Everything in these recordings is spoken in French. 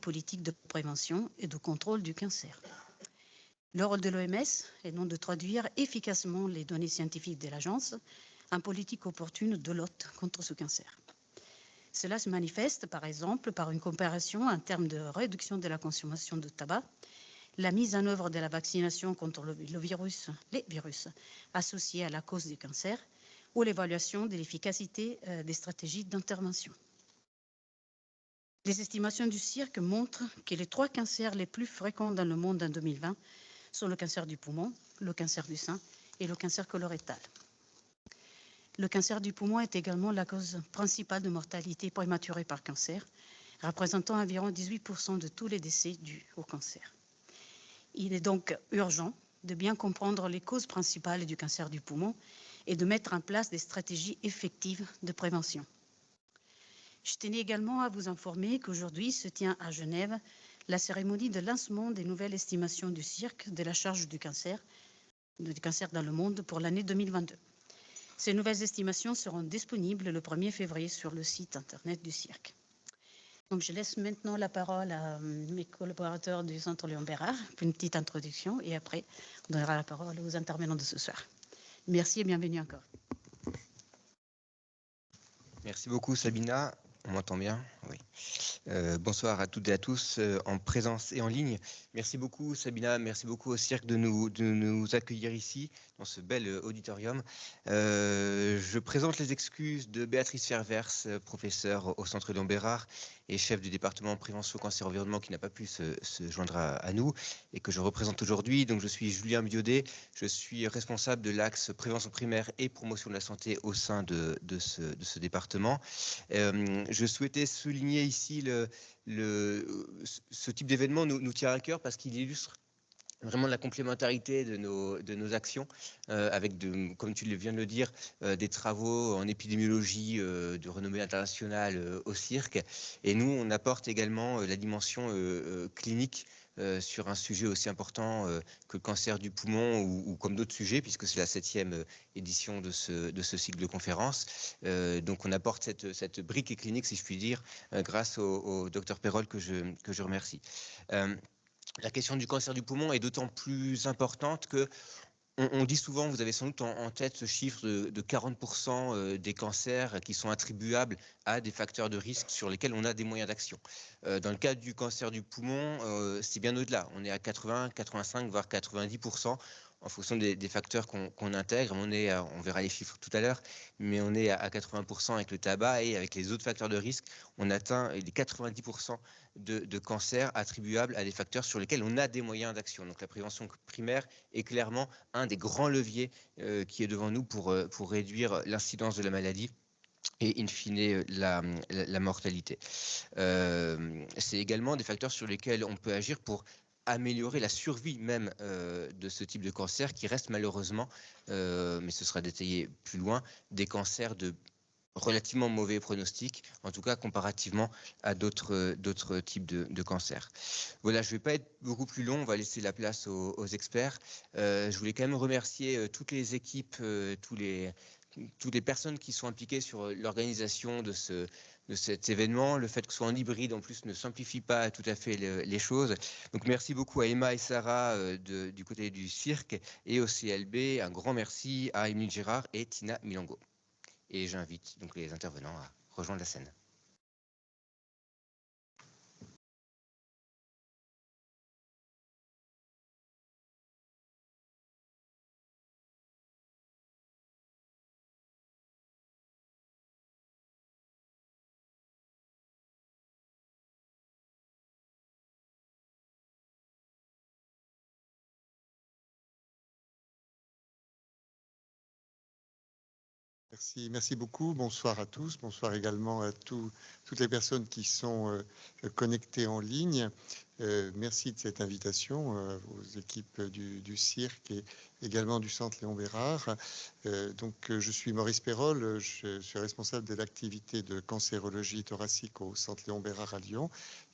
politiques de prévention et de contrôle du cancer. Le rôle de l'OMS est donc de traduire efficacement les données scientifiques de l'agence en politique opportune de lutte contre ce cancer. Cela se manifeste, par exemple, par une comparaison en termes de réduction de la consommation de tabac, la mise en œuvre de la vaccination contre les virus associés à la cause du cancer ou l'évaluation de l'efficacité des stratégies d'intervention. Les estimations du CIRC montrent que les 3 cancers les plus fréquents dans le monde en 2020 sont le cancer du poumon, le cancer du sein et le cancer colorectal. Le cancer du poumon est également la cause principale de mortalité prématurée par cancer, représentant environ 18% de tous les décès dus au cancer. Il est donc urgent de bien comprendre les causes principales du cancer du poumon et de mettre en place des stratégies effectives de prévention. Je tenais également à vous informer qu'aujourd'hui se tient à Genève la cérémonie de lancement des nouvelles estimations du CIRC de la charge du cancer dans le monde pour l'année 2022. Ces nouvelles estimations seront disponibles le 1er février sur le site internet du CIRC. Donc, je laisse maintenant la parole à mes collaborateurs du Centre Léon Bérard pour une petite introduction et après, on donnera la parole aux intervenants de ce soir. Merci et bienvenue encore. Merci beaucoup Sabina. On m'entend bien? Oui. Bonsoir à toutes et à tous en présence et en ligne. Merci beaucoup Sabina, merci beaucoup au CIRC de nous accueillir ici dans ce bel auditorium. Je présente les excuses de Béatrice Fervers, professeure au Centre Léon Bérard et chef du département prévention cancer environnement qui n'a pas pu se joindre à nous et que je représente aujourd'hui. Donc je suis Julien Biaudet, je suis responsable de l'axe prévention primaire et promotion de la santé au sein de ce département. Je souhaitais souligner ici ce type d'événement nous tient à cœur parce qu'il illustre vraiment la complémentarité de nos actions avec, comme tu viens de le dire, des travaux en épidémiologie de renommée internationale au CIRC. Et nous, on apporte également la dimension clinique sur un sujet aussi important que le cancer du poumon ou comme d'autres sujets, puisque c'est la 7e édition de ce cycle de conférences. Donc on apporte cette brique clinique, si je puis dire, grâce au docteur Perrol que je remercie. La question du cancer du poumon est d'autant plus importante que on dit souvent, vous avez sans doute en tête ce chiffre de 40% des cancers qui sont attribuables à des facteurs de risque sur lesquels on a des moyens d'action. Dans le cas du cancer du poumon, c'est bien au-delà. On est à 80, 85, voire 90% en fonction des facteurs qu'on intègre. On verra les chiffres tout à l'heure, mais on est à 80% avec le tabac et avec les autres facteurs de risque, on atteint les 90% de cancers attribuables à des facteurs sur lesquels on a des moyens d'action. Donc la prévention primaire est clairement un des grands leviers qui est devant nous pour réduire l'incidence de la maladie et in fine la mortalité. C'est également des facteurs sur lesquels on peut agir pour améliorer la survie même de ce type de cancer qui reste malheureusement, mais ce sera détaillé plus loin, des cancers de relativement mauvais pronostic, en tout cas comparativement à d'autres types de cancers. Voilà, je ne vais pas être beaucoup plus long, on va laisser la place aux experts. Je voulais quand même remercier toutes les équipes, toutes les personnes qui sont impliquées sur l'organisation de cet événement. Le fait que ce soit en hybride, en plus, ne simplifie pas tout à fait les choses. Donc, merci beaucoup à Emma et Sarah du côté du CIRC et au CLB. Un grand merci à Émilie Gérard et Tina Milango. Et j'invite donc les intervenants à rejoindre la scène. Merci beaucoup. Bonsoir à tous. Bonsoir également à toutes les personnes qui sont connectées en ligne. Merci de cette invitation aux équipes du CIRC et également du Centre Léon Bérard. Je suis Maurice Perrol, je suis responsable de l'activité de cancérologie thoracique au Centre Léon Bérard à Lyon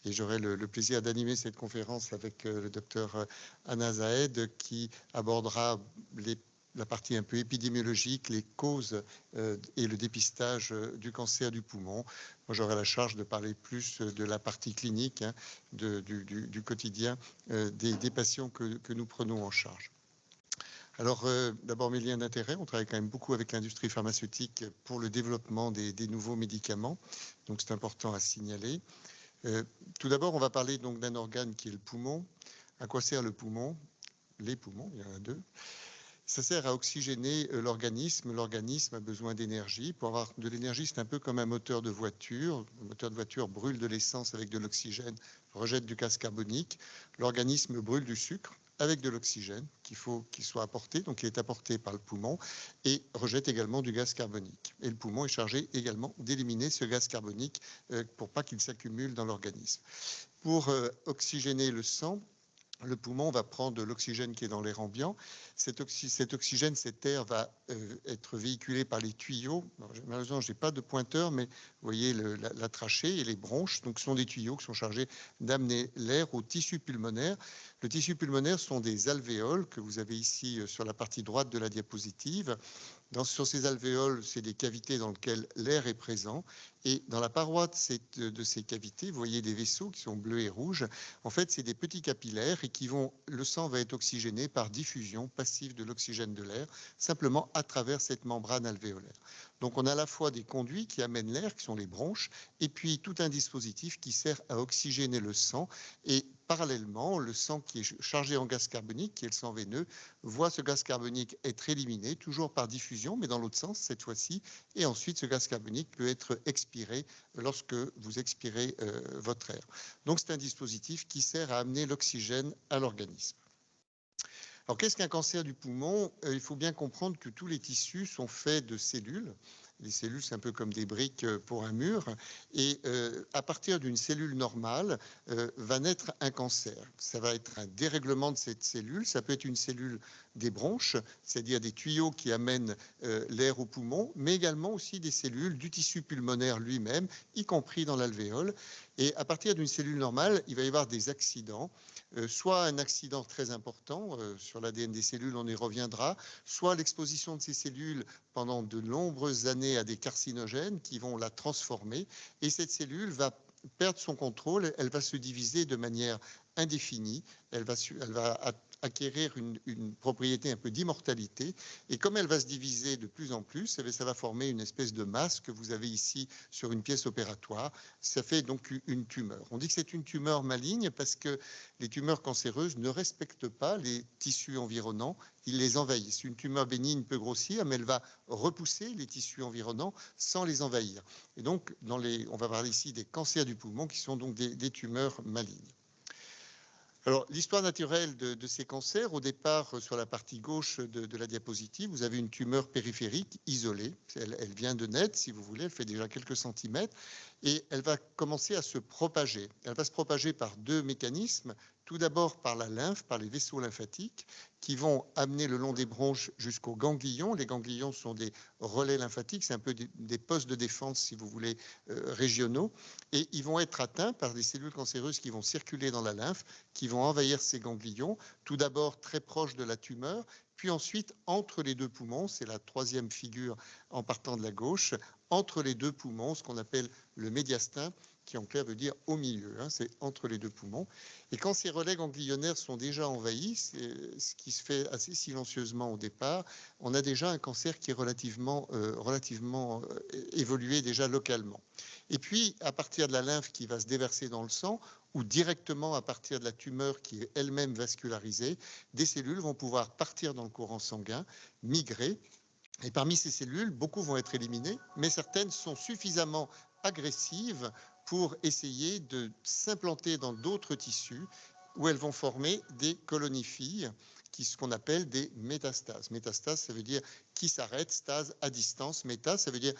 et j'aurai le plaisir d'animer cette conférence avec le docteur Anna Zahed qui abordera les la partie un peu épidémiologique, les causes et le dépistage du cancer du poumon. Moi, j'aurai la charge de parler plus de la partie clinique, hein, du quotidien des patients que nous prenons en charge. Alors, d'abord, mes liens d'intérêt, on travaille quand même beaucoup avec l'industrie pharmaceutique pour le développement des nouveaux médicaments, donc c'est important à signaler. Tout d'abord, on va parler donc d'un organe qui est le poumon. À quoi sert le poumon? Les poumons, il y en a deux. Ça sert à oxygéner l'organisme. L'organisme a besoin d'énergie. Pour avoir de l'énergie, c'est un peu comme un moteur de voiture. Le moteur de voiture brûle de l'essence avec de l'oxygène, rejette du gaz carbonique. L'organisme brûle du sucre avec de l'oxygène qu'il faut qu'il soit apporté, donc il est apporté par le poumon, et rejette également du gaz carbonique. Et le poumon est chargé également d'éliminer ce gaz carbonique pour pas qu'il s'accumule dans l'organisme. Pour oxygéner le sang, le poumon va prendre de l'oxygène qui est dans l'air ambiant. Cet oxygène, cet air va être véhiculé par les tuyaux. Malheureusement, je n'ai pas de pointeur, mais vous voyez la trachée et les bronches. Donc, ce sont des tuyaux qui sont chargés d'amener l'air au tissu pulmonaire. Le tissu pulmonaire sont des alvéoles que vous avez ici sur la partie droite de la diapositive. Sur ces alvéoles, c'est des cavités dans lesquelles l'air est présent. Et dans la paroi de ces cavités, vous voyez des vaisseaux qui sont bleus et rouges. En fait, c'est des petits capillaires et le sang va être oxygéné par diffusion passive de l'oxygène de l'air, simplement à travers cette membrane alvéolaire. Donc, on a à la fois des conduits qui amènent l'air, qui sont les bronches, et puis tout un dispositif qui sert à oxygéner le sang. Et parallèlement, le sang qui est chargé en gaz carbonique, qui est le sang veineux, voit ce gaz carbonique être éliminé, toujours par diffusion, mais dans l'autre sens cette fois-ci. Et ensuite, ce gaz carbonique peut être expiré lorsque vous expirez votre air. Donc, c'est un dispositif qui sert à amener l'oxygène à l'organisme. Alors, qu'est-ce qu'un cancer du poumon? Il faut bien comprendre que tous les tissus sont faits de cellules. Les cellules, c'est un peu comme des briques pour un mur. Et à partir d'une cellule normale, va naître un cancer. Ça va être un dérèglement de cette cellule. Ça peut être une cellule des bronches, c'est-à-dire des tuyaux qui amènent l'air au poumon, mais également aussi des cellules du tissu pulmonaire lui-même, y compris dans l'alvéole. Et à partir d'une cellule normale, il va y avoir des accidents, soit un accident très important sur l'ADN des cellules, on y reviendra, soit l'exposition de ces cellules pendant de nombreuses années à des carcinogènes qui vont la transformer, et cette cellule va perdre son contrôle, elle va se diviser de manière indéfinie, elle va acquérir une propriété un peu d'immortalité, et comme elle va se diviser de plus en plus, ça va former une espèce de masse que vous avez ici sur une pièce opératoire. Ça fait donc une tumeur. On dit que c'est une tumeur maligne parce que les tumeurs cancéreuses ne respectent pas les tissus environnants, ils les envahissent. Une tumeur bénigne peut grossir, mais elle va repousser les tissus environnants sans les envahir. Et donc, on va parler ici des cancers du poumon qui sont donc des tumeurs malignes. Alors, l'histoire naturelle de ces cancers, au départ, sur la partie gauche de la diapositive, vous avez une tumeur périphérique isolée. Elle vient de naître, si vous voulez, elle fait déjà quelques centimètres, et elle va commencer à se propager. Elle va se propager par deux mécanismes. Tout d'abord par la lymphe, par les vaisseaux lymphatiques, qui vont amener le long des bronches jusqu'aux ganglions. Les ganglions sont des relais lymphatiques, c'est un peu des postes de défense, si vous voulez, régionaux. Et ils vont être atteints par des cellules cancéreuses qui vont circuler dans la lymphe, qui vont envahir ces ganglions, tout d'abord très proche de la tumeur, puis ensuite entre les deux poumons, c'est la troisième figure en partant de la gauche, entre les deux poumons, ce qu'on appelle le médiastin, qui en clair veut dire au milieu, hein, c'est entre les deux poumons. Et quand ces relais ganglionnaires sont déjà envahis, ce qui se fait assez silencieusement au départ, on a déjà un cancer qui est relativement évolué déjà localement. Et puis, à partir de la lymphe qui va se déverser dans le sang, ou directement à partir de la tumeur qui est elle-même vascularisée, des cellules vont pouvoir partir dans le courant sanguin, migrer. Et parmi ces cellules, beaucoup vont être éliminées, mais certaines sont suffisamment agressives pour essayer de s'implanter dans d'autres tissus où elles vont former des colonies-filles, ce qu'on appelle des métastases. Métastase, ça veut dire qui s'arrête, stase à distance, méta, ça veut dire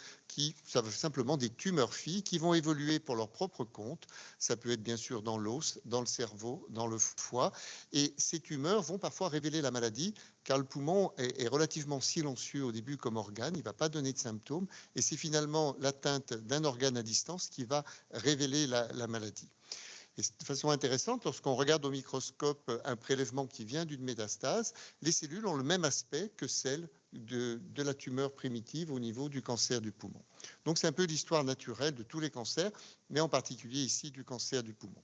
ça veut simplement des tumeurs-filles qui vont évoluer pour leur propre compte. Ça peut être bien sûr dans l'os, dans le cerveau, dans le foie. Et ces tumeurs vont parfois révéler la maladie, car le poumon est relativement silencieux au début comme organe, il ne va pas donner de symptômes, et c'est finalement l'atteinte d'un organe à distance qui va révéler la maladie. Et de façon intéressante, lorsqu'on regarde au microscope un prélèvement qui vient d'une métastase, les cellules ont le même aspect que celles de la tumeur primitive au niveau du cancer du poumon. Donc c'est un peu l'histoire naturelle de tous les cancers, mais en particulier ici du cancer du poumon.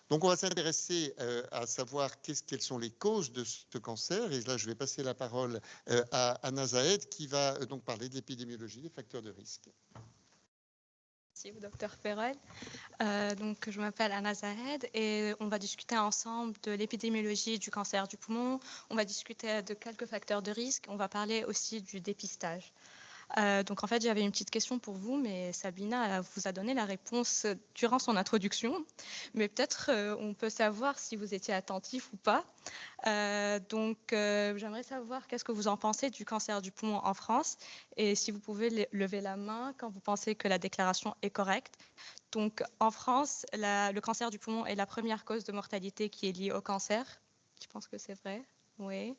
Donc on va s'intéresser à savoir quelles sont les causes de ce cancer. Et là, je vais passer la parole à Anna Zahed qui va donc parler de l'épidémiologie des facteurs de risque. Merci, docteur Perrol. Donc, je m'appelle Anna Zahed et on va discuter ensemble de l'épidémiologie du cancer du poumon. On va discuter de quelques facteurs de risque. On va parler aussi du dépistage. Donc, en fait, j'avais une petite question pour vous, mais Sabina vous a donné la réponse durant son introduction. Mais peut-être on peut savoir si vous étiez attentif ou pas. J'aimerais savoir qu'est-ce que vous en pensez du cancer du poumon en France et si vous pouvez lever la main quand vous pensez que la déclaration est correcte. Donc, en France, le cancer du poumon est la première cause de mortalité qui est liée au cancer. Je pense que c'est vrai. Oui.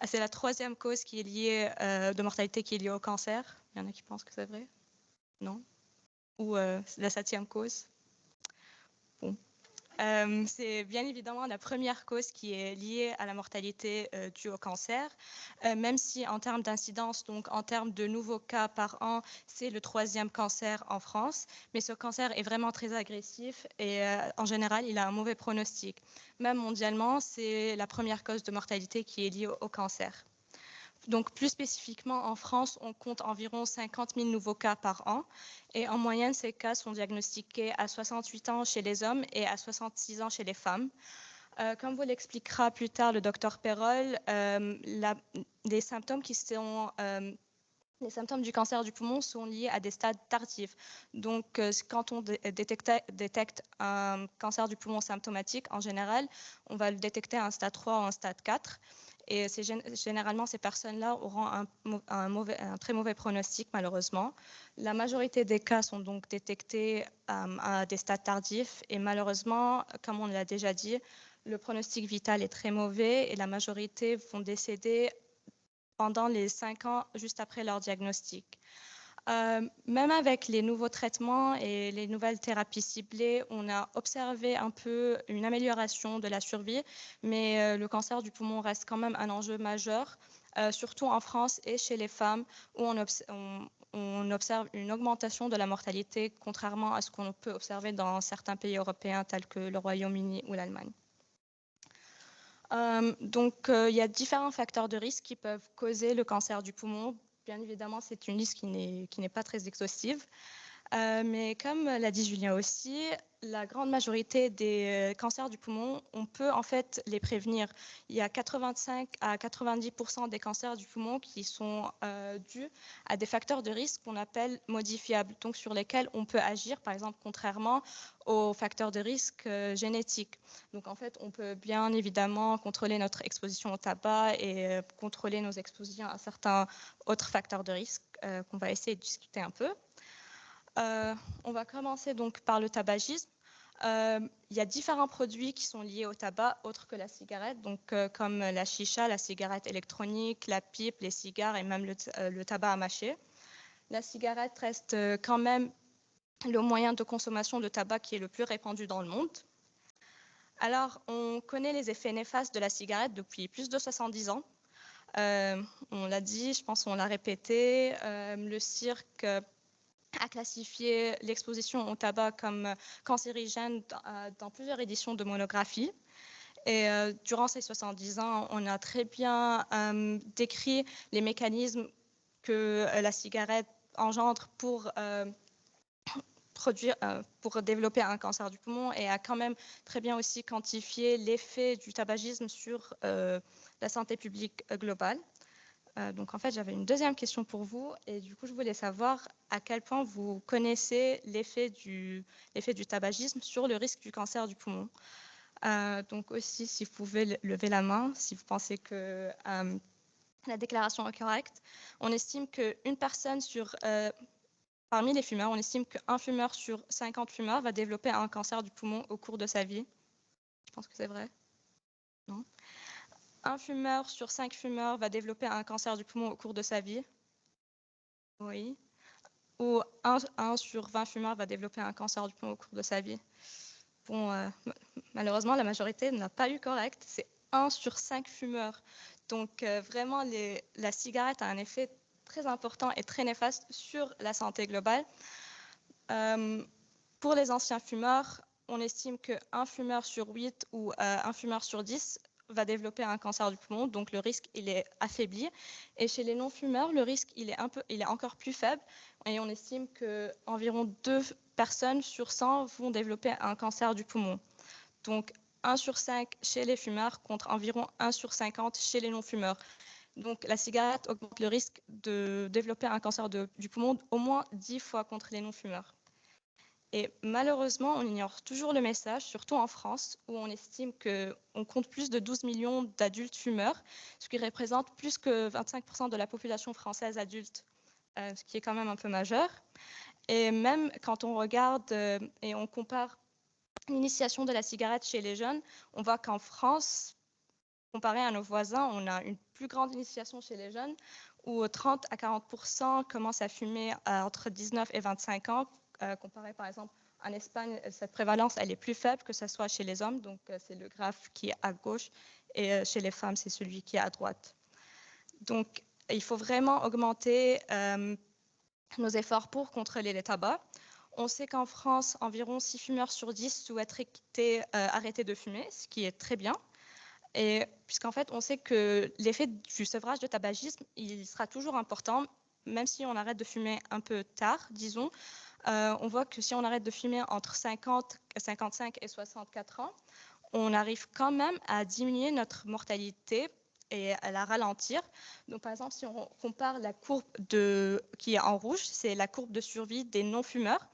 C'est la troisième cause qui est liée de mortalité qui est liée au cancer. Il y en a qui pensent que c'est vrai. Non. Ou la septième cause. Bon. C'est bien évidemment la première cause qui est liée à la mortalité due au cancer, même si en termes d'incidence, donc en termes de nouveaux cas par an, c'est le troisième cancer en France. Mais ce cancer est vraiment très agressif et en général, il a un mauvais pronostic. Même mondialement, c'est la première cause de mortalité qui est liée au cancer. Donc, plus spécifiquement, en France, on compte environ 50 000 nouveaux cas par an. Et en moyenne, ces cas sont diagnostiqués à 68 ans chez les hommes et à 66 ans chez les femmes. Comme vous l'expliquera plus tard le docteur Perrol, les symptômes les symptômes du cancer du poumon sont liés à des stades tardifs. Donc, quand on détecte un cancer du poumon symptomatique, en général, on va le détecter à un stade 3 ou un stade 4. Et généralement, ces personnes-là auront un très mauvais pronostic, malheureusement. La majorité des cas sont donc détectés à des stades tardifs. Et malheureusement, comme on l'a déjà dit, le pronostic vital est très mauvais et la majorité vont décéder pendant les 5 ans juste après leur diagnostic. Même avec les nouveaux traitements et les nouvelles thérapies ciblées, on a observé un peu une amélioration de la survie, mais le cancer du poumon reste quand même un enjeu majeur, surtout en France et chez les femmes, où on observe une augmentation de la mortalité, contrairement à ce qu'on peut observer dans certains pays européens tels que le Royaume-Uni ou l'Allemagne. Il y a différents facteurs de risque qui peuvent causer le cancer du poumon. Bien évidemment, c'est une liste qui n'est pas très exhaustive. Mais comme l'a dit Julien aussi, la grande majorité des cancers du poumon, on peut en fait les prévenir. Il y a 85 à 90% des cancers du poumon qui sont dus à des facteurs de risque qu'on appelle modifiables, donc sur lesquels on peut agir, par exemple, contrairement aux facteurs de risque génétiques. Donc en fait, on peut bien évidemment contrôler notre exposition au tabac et contrôler nos expositions à certains autres facteurs de risque qu'on va essayer de discuter un peu. On va commencer donc par le tabagisme. Il y a différents produits qui sont liés au tabac, autres que la cigarette, donc comme la chicha, la cigarette électronique, la pipe, les cigares et même le tabac à mâcher. La cigarette reste quand même le moyen de consommation de tabac qui est le plus répandu dans le monde. Alors, on connaît les effets néfastes de la cigarette depuis plus de 70 ans. On l'a dit, je pense qu'on l'a répété, le cirque a classifié l'exposition au tabac comme cancérigène dans plusieurs éditions de monographie. Et durant ces 70 ans, on a très bien décrit les mécanismes que la cigarette engendre pour développer un cancer du poumon et a quand même très bien aussi quantifié l'effet du tabagisme sur la santé publique globale. Donc en fait, j'avais une deuxième question pour vous et du coup, je voulais savoir à quel point vous connaissez l'effet du tabagisme sur le risque du cancer du poumon. Donc aussi, si vous pouvez lever la main, si vous pensez que la déclaration est correcte. On estime qu'une personne parmi les fumeurs, on estime qu'un fumeur sur 50 fumeurs va développer un cancer du poumon au cours de sa vie. Je pense que c'est vrai. Non. Un fumeur sur 5 fumeurs va développer un cancer du poumon au cours de sa vie. Oui. Ou 1 sur 20 fumeurs va développer un cancer du poumon au cours de sa vie. Bon, malheureusement, la majorité n'a pas eu correct. C'est 1 sur 5 fumeurs. Donc, vraiment, la cigarette a un effet très important et très néfaste sur la santé globale. Pour les anciens fumeurs, on estime qu'un fumeur sur 8 ou un fumeur sur 10 va développer un cancer du poumon, donc le risque il est affaibli. Et chez les non-fumeurs, le risque il est encore plus faible et on estime qu'environ 2 personnes sur 100 vont développer un cancer du poumon. Donc 1 sur 5 chez les fumeurs contre environ 1 sur 50 chez les non-fumeurs. Donc la cigarette augmente le risque de développer un cancer du poumon au moins 10 fois contre les non-fumeurs. Et malheureusement, on ignore toujours le message, surtout en France, où on estime qu'on compte plus de 12 millions d'adultes fumeurs, ce qui représente plus que 25% de la population française adulte, ce qui est quand même un peu majeur. Et même quand on regarde et on compare l'initiation de la cigarette chez les jeunes, on voit qu'en France, comparé à nos voisins, on a une plus grande initiation chez les jeunes, où 30 à 40% commencent à fumer entre 19 et 25 ans, comparé par exemple en Espagne, cette prévalence elle est plus faible que ce soit chez les hommes, donc c'est le graphe qui est à gauche, et chez les femmes c'est celui qui est à droite. Donc il faut vraiment augmenter nos efforts pour contrôler les tabacs. On sait qu'en France, environ 6 fumeurs sur 10 souhaiteraient arrêter de fumer, ce qui est très bien. Et puisqu'en fait, on sait que l'effet du sevrage de tabagisme, il sera toujours important, même si on arrête de fumer un peu tard, disons. On voit que si on arrête de fumer entre 50, 55 et 64 ans, on arrive quand même à diminuer notre mortalité et à la ralentir. Donc, par exemple, si on compare la courbe qui est en rouge, c'est la courbe de survie des non-fumeurs,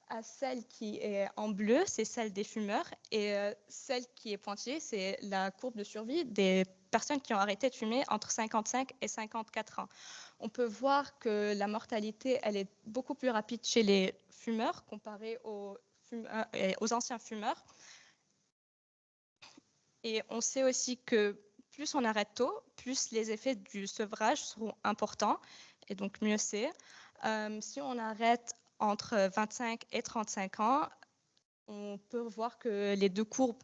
à celle qui est en bleu, c'est celle des fumeurs, et celle qui est pointillée, c'est la courbe de survie des personnes qui ont arrêté de fumer entre 55 et 54 ans. On peut voir que la mortalité, elle est beaucoup plus rapide chez les fumeurs comparée aux anciens fumeurs. Et on sait aussi que plus on arrête tôt, plus les effets du sevrage seront importants, et donc mieux c'est. Si on arrête entre 25 et 35 ans, on peut voir que les deux courbes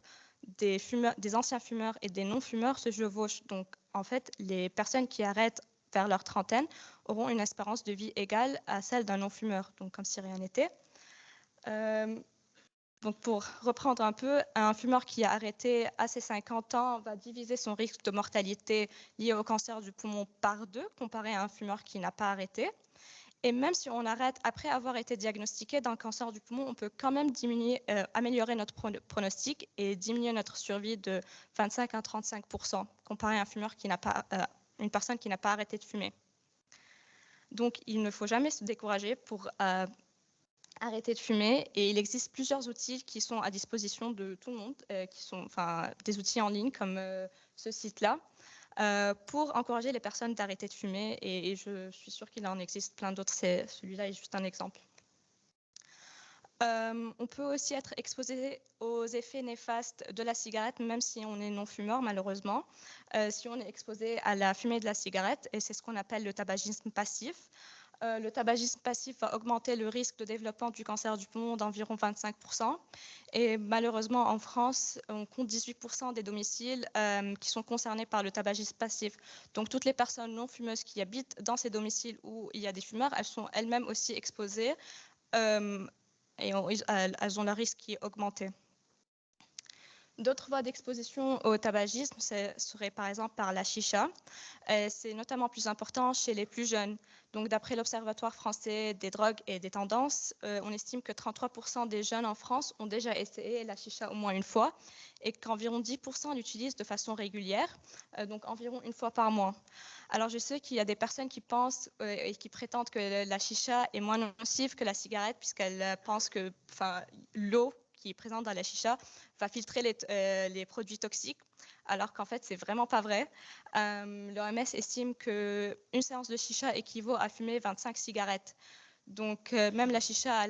des anciens fumeurs et des non-fumeurs se chevauchent. Donc, en fait, les personnes qui arrêtent vers leur trentaine auront une espérance de vie égale à celle d'un non-fumeur, donc comme si rien n'était. Donc, pour reprendre un peu, un fumeur qui a arrêté à ses 50 ans va diviser son risque de mortalité lié au cancer du poumon par 2, comparé à un fumeur qui n'a pas arrêté. Et même si on arrête après avoir été diagnostiqué d'un cancer du poumon, on peut quand même améliorer notre pronostic et diminuer notre survie de 25 à 35%, comparé à un fumeur qui n'a pas, une personne qui n'a pas arrêté de fumer. Donc, il ne faut jamais se décourager pour arrêter de fumer, et il existe plusieurs outils qui sont à disposition de tout le monde, qui sont des outils en ligne comme ce site-là, pour encourager les personnes d'arrêter de fumer, et je suis sûre qu'il en existe plein d'autres, celui-là est juste un exemple. On peut aussi être exposé aux effets néfastes de la cigarette, même si on est non-fumeur, malheureusement. Si on est exposé à la fumée de la cigarette, et c'est ce qu'on appelle le tabagisme passif. Le tabagisme passif va augmenter le risque de développement du cancer du poumon d'environ 25%. Et malheureusement, en France, on compte 18% des domiciles qui sont concernés par le tabagisme passif. Donc, toutes les personnes non fumeuses qui habitent dans ces domiciles où il y a des fumeurs, elles sont elles-mêmes aussi exposées et elles ont le risque qui est augmenté. D'autres voies d'exposition au tabagisme seraient par exemple par la chicha. C'est notamment plus important chez les plus jeunes. Donc, d'après l'Observatoire français des drogues et des tendances, on estime que 33% des jeunes en France ont déjà essayé la chicha au moins une fois, et qu'environ 10% l'utilisent de façon régulière, donc environ une fois par mois. Alors, je sais qu'il y a des personnes qui pensent et qui prétendent que la chicha est moins nocive que la cigarette, puisqu'elles pensent que l'eau qui est présente dans la chicha va filtrer les produits toxiques, alors qu'en fait, c'est vraiment pas vrai. L'OMS estime qu'une séance de chicha équivaut à fumer 25 cigarettes. Donc, même la chicha,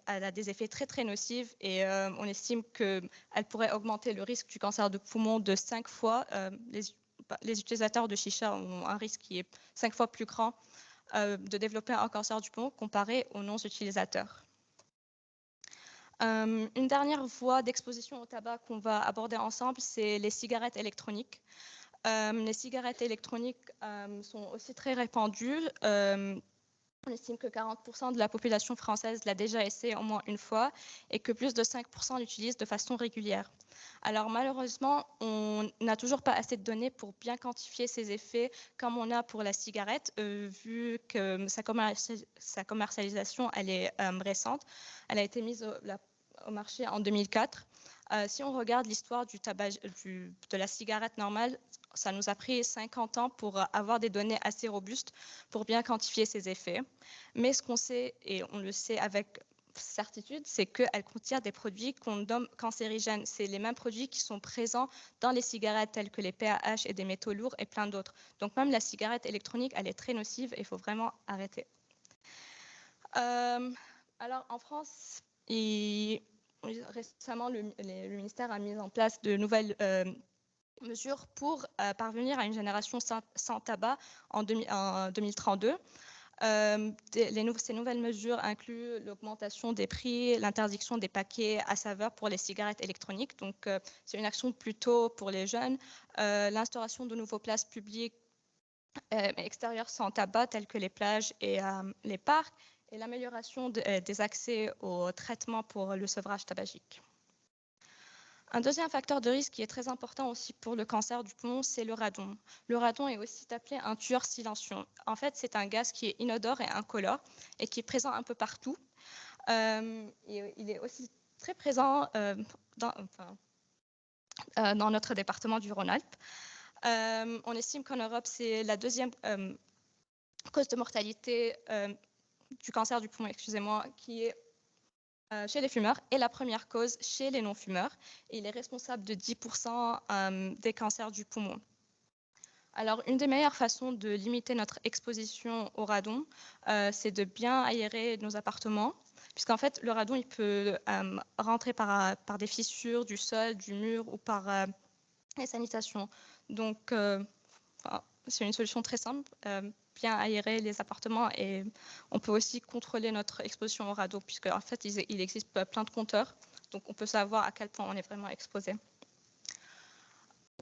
elle a des effets très, très nocifs, et on estime qu'elle pourrait augmenter le risque du cancer de poumon de 5 fois. Les utilisateurs de chicha ont un risque qui est 5 fois plus grand de développer un cancer du poumon comparé aux non-utilisateurs. Une dernière voie d'exposition au tabac qu'on va aborder ensemble, c'est les cigarettes électroniques. Les cigarettes électroniques sont aussi très répandues. On estime que 40% de la population française l'a déjà essayé au moins une fois et que plus de 5% l'utilisent de façon régulière. Alors malheureusement, on n'a toujours pas assez de données pour bien quantifier ses effets comme on a pour la cigarette, vu que sa commercialisation elle est récente. Elle a été mise au marché en 2004. Si on regarde l'histoire du tabac, de la cigarette normale, ça nous a pris 50 ans pour avoir des données assez robustes pour bien quantifier ses effets. Mais ce qu'on sait, et on le sait avec certitude, c'est qu'elle contient des produits qu'on nomme cancérigènes. C'est les mêmes produits qui sont présents dans les cigarettes tels que les PAH et des métaux lourds et plein d'autres. Donc même la cigarette électronique, elle est très nocive et il faut vraiment arrêter. Alors en France, récemment, le ministère a mis en place de nouvelles mesures pour parvenir à une génération sans tabac en 2032. Ces nouvelles mesures incluent l'augmentation des prix, l'interdiction des paquets à saveur pour les cigarettes électroniques. Donc, c'est une action plutôt pour les jeunes. L'instauration de nouveaux places publiques extérieures sans tabac, telles que les plages et les parcs, et l'amélioration des accès au traitement pour le sevrage tabagique. Un deuxième facteur de risque qui est très important aussi pour le cancer du poumon, c'est le radon. Le radon est aussi appelé un tueur silencieux. En fait, c'est un gaz qui est inodore et incolore et qui est présent un peu partout. Et il est aussi très présent dans notre département du Rhône-Alpes. On estime qu'en Europe, c'est la deuxième cause de mortalité du cancer du poumon, qui est chez les fumeurs et la première cause chez les non-fumeurs. Il est responsable de 10% des cancers du poumon. Alors, une des meilleures façons de limiter notre exposition au radon, c'est de bien aérer nos appartements, puisqu'en fait, le radon, il peut rentrer par des fissures du sol, du mur ou par les sanitations. Donc, c'est une solution très simple. Bien aérer les appartements et on peut aussi contrôler notre exposition au radon puisque en fait il existe plein de compteurs, donc on peut savoir à quel point on est vraiment exposé.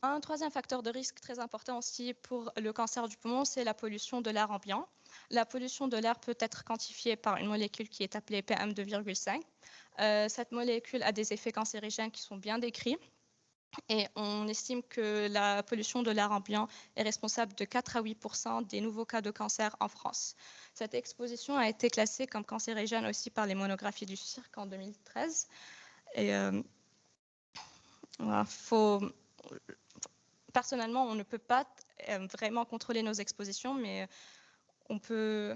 Un troisième facteur de risque très important aussi pour le cancer du poumon, c'est la pollution de l'air ambiant. La pollution de l'air peut être quantifiée par une molécule qui est appelée PM2,5. Cette molécule a des effets cancérigènes qui sont bien décrits. Et on estime que la pollution de l'air ambiant est responsable de 4 à 8% des nouveaux cas de cancer en France. Cette exposition a été classée comme cancérigène aussi par les monographies du CIRC en 2013. Et voilà, personnellement, on ne peut pas vraiment contrôler nos expositions, mais on peut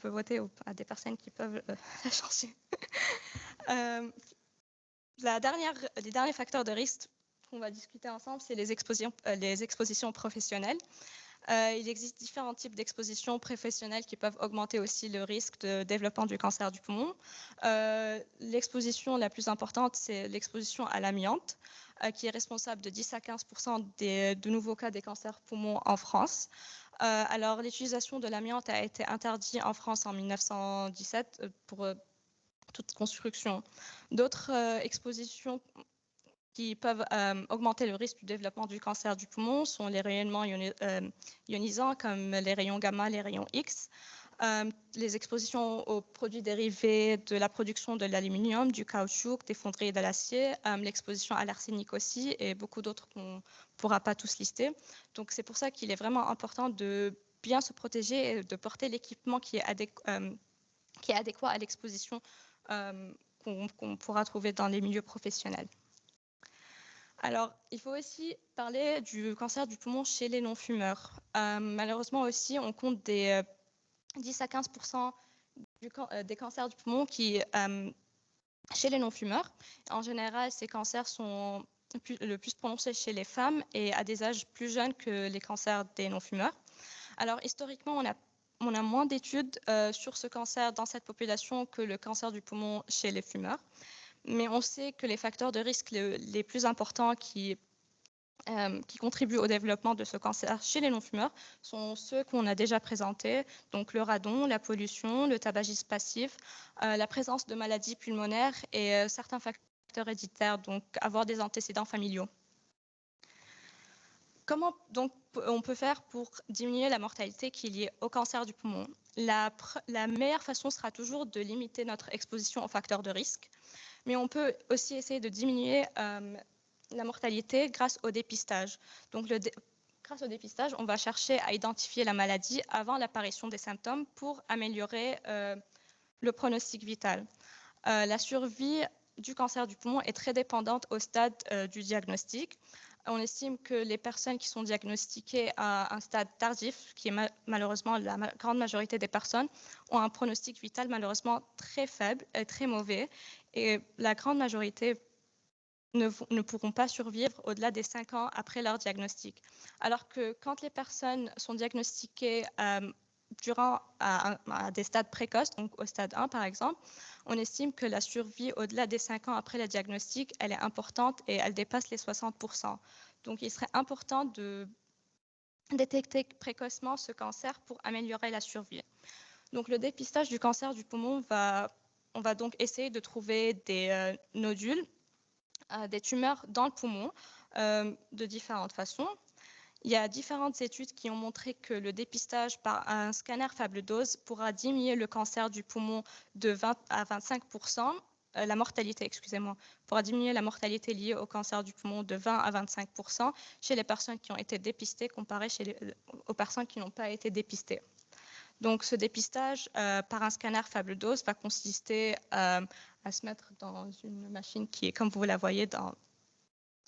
voter à des personnes qui peuvent la changer. Les derniers facteurs de risque qu'on va discuter ensemble, c'est les expositions professionnelles. Il existe différents types d'expositions professionnelles qui peuvent augmenter aussi le risque de développement du cancer du poumon. L'exposition la plus importante, c'est l'exposition à l'amiante, qui est responsable de 10 à 15% de nouveaux cas des cancers poumons en France. Alors, l'utilisation de l'amiante a été interdite en France en 1917 pour toute construction. D'autres expositions qui peuvent augmenter le risque du développement du cancer du poumon sont les rayonnements ionisants comme les rayons gamma, les rayons X, les expositions aux produits dérivés de la production de l'aluminium, du caoutchouc, des fonderies de l'acier, l'exposition à l'arsenic aussi et beaucoup d'autres qu'on ne pourra pas tous lister. Donc c'est pour ça qu'il est vraiment important de bien se protéger et de porter l'équipement qui est adéquat à l'exposition qu'on pourra trouver dans les milieux professionnels. Alors, il faut aussi parler du cancer du poumon chez les non-fumeurs. Malheureusement aussi, on compte des 10 à 15% des cancers du poumon chez les non-fumeurs. En général, ces cancers sont le plus prononcés chez les femmes et à des âges plus jeunes que les cancers des non-fumeurs. Alors, historiquement, on a moins d'études sur ce cancer dans cette population que le cancer du poumon chez les fumeurs. Mais on sait que les facteurs de risque les plus importants qui qui contribuent au développement de ce cancer chez les non-fumeurs sont ceux qu'on a déjà présentés, donc le radon, la pollution, le tabagisme passif, la présence de maladies pulmonaires et certains facteurs héréditaires, donc avoir des antécédents familiaux. Comment donc on peut faire pour diminuer la mortalité qui est liée au cancer du poumon? La meilleure façon sera toujours de limiter notre exposition aux facteurs de risque, mais on peut aussi essayer de diminuer la mortalité grâce au dépistage. Donc, grâce au dépistage, on va chercher à identifier la maladie avant l'apparition des symptômes pour améliorer le pronostic vital. La survie du cancer du poumon est très dépendante au stade du diagnostic. On estime que les personnes qui sont diagnostiquées à un stade tardif, qui est malheureusement la grande majorité des personnes, ont un pronostic vital malheureusement très faible, très mauvais, et la grande majorité ne pourront pas survivre au-delà des 5 ans après leur diagnostic. Alors que quand les personnes sont diagnostiquées à des stades précoces, donc au stade 1 par exemple, on estime que la survie au-delà des 5 ans après le diagnostic, elle est importante et elle dépasse les 60%. Donc il serait important de détecter précocement ce cancer pour améliorer la survie. Donc le dépistage du cancer du poumon, on va donc essayer de trouver des nodules, des tumeurs dans le poumon de différentes façons. Il y a différentes études qui ont montré que le dépistage par un scanner faible dose pourra diminuer le cancer du poumon de 20 à 25%, la mortalité, excusez-moi, pourra diminuer la mortalité liée au cancer du poumon de 20 à 25% chez les personnes qui ont été dépistées comparé aux personnes qui n'ont pas été dépistées. Donc, ce dépistage par un scanner faible dose va consister à se mettre dans une machine qui est, comme vous la voyez dans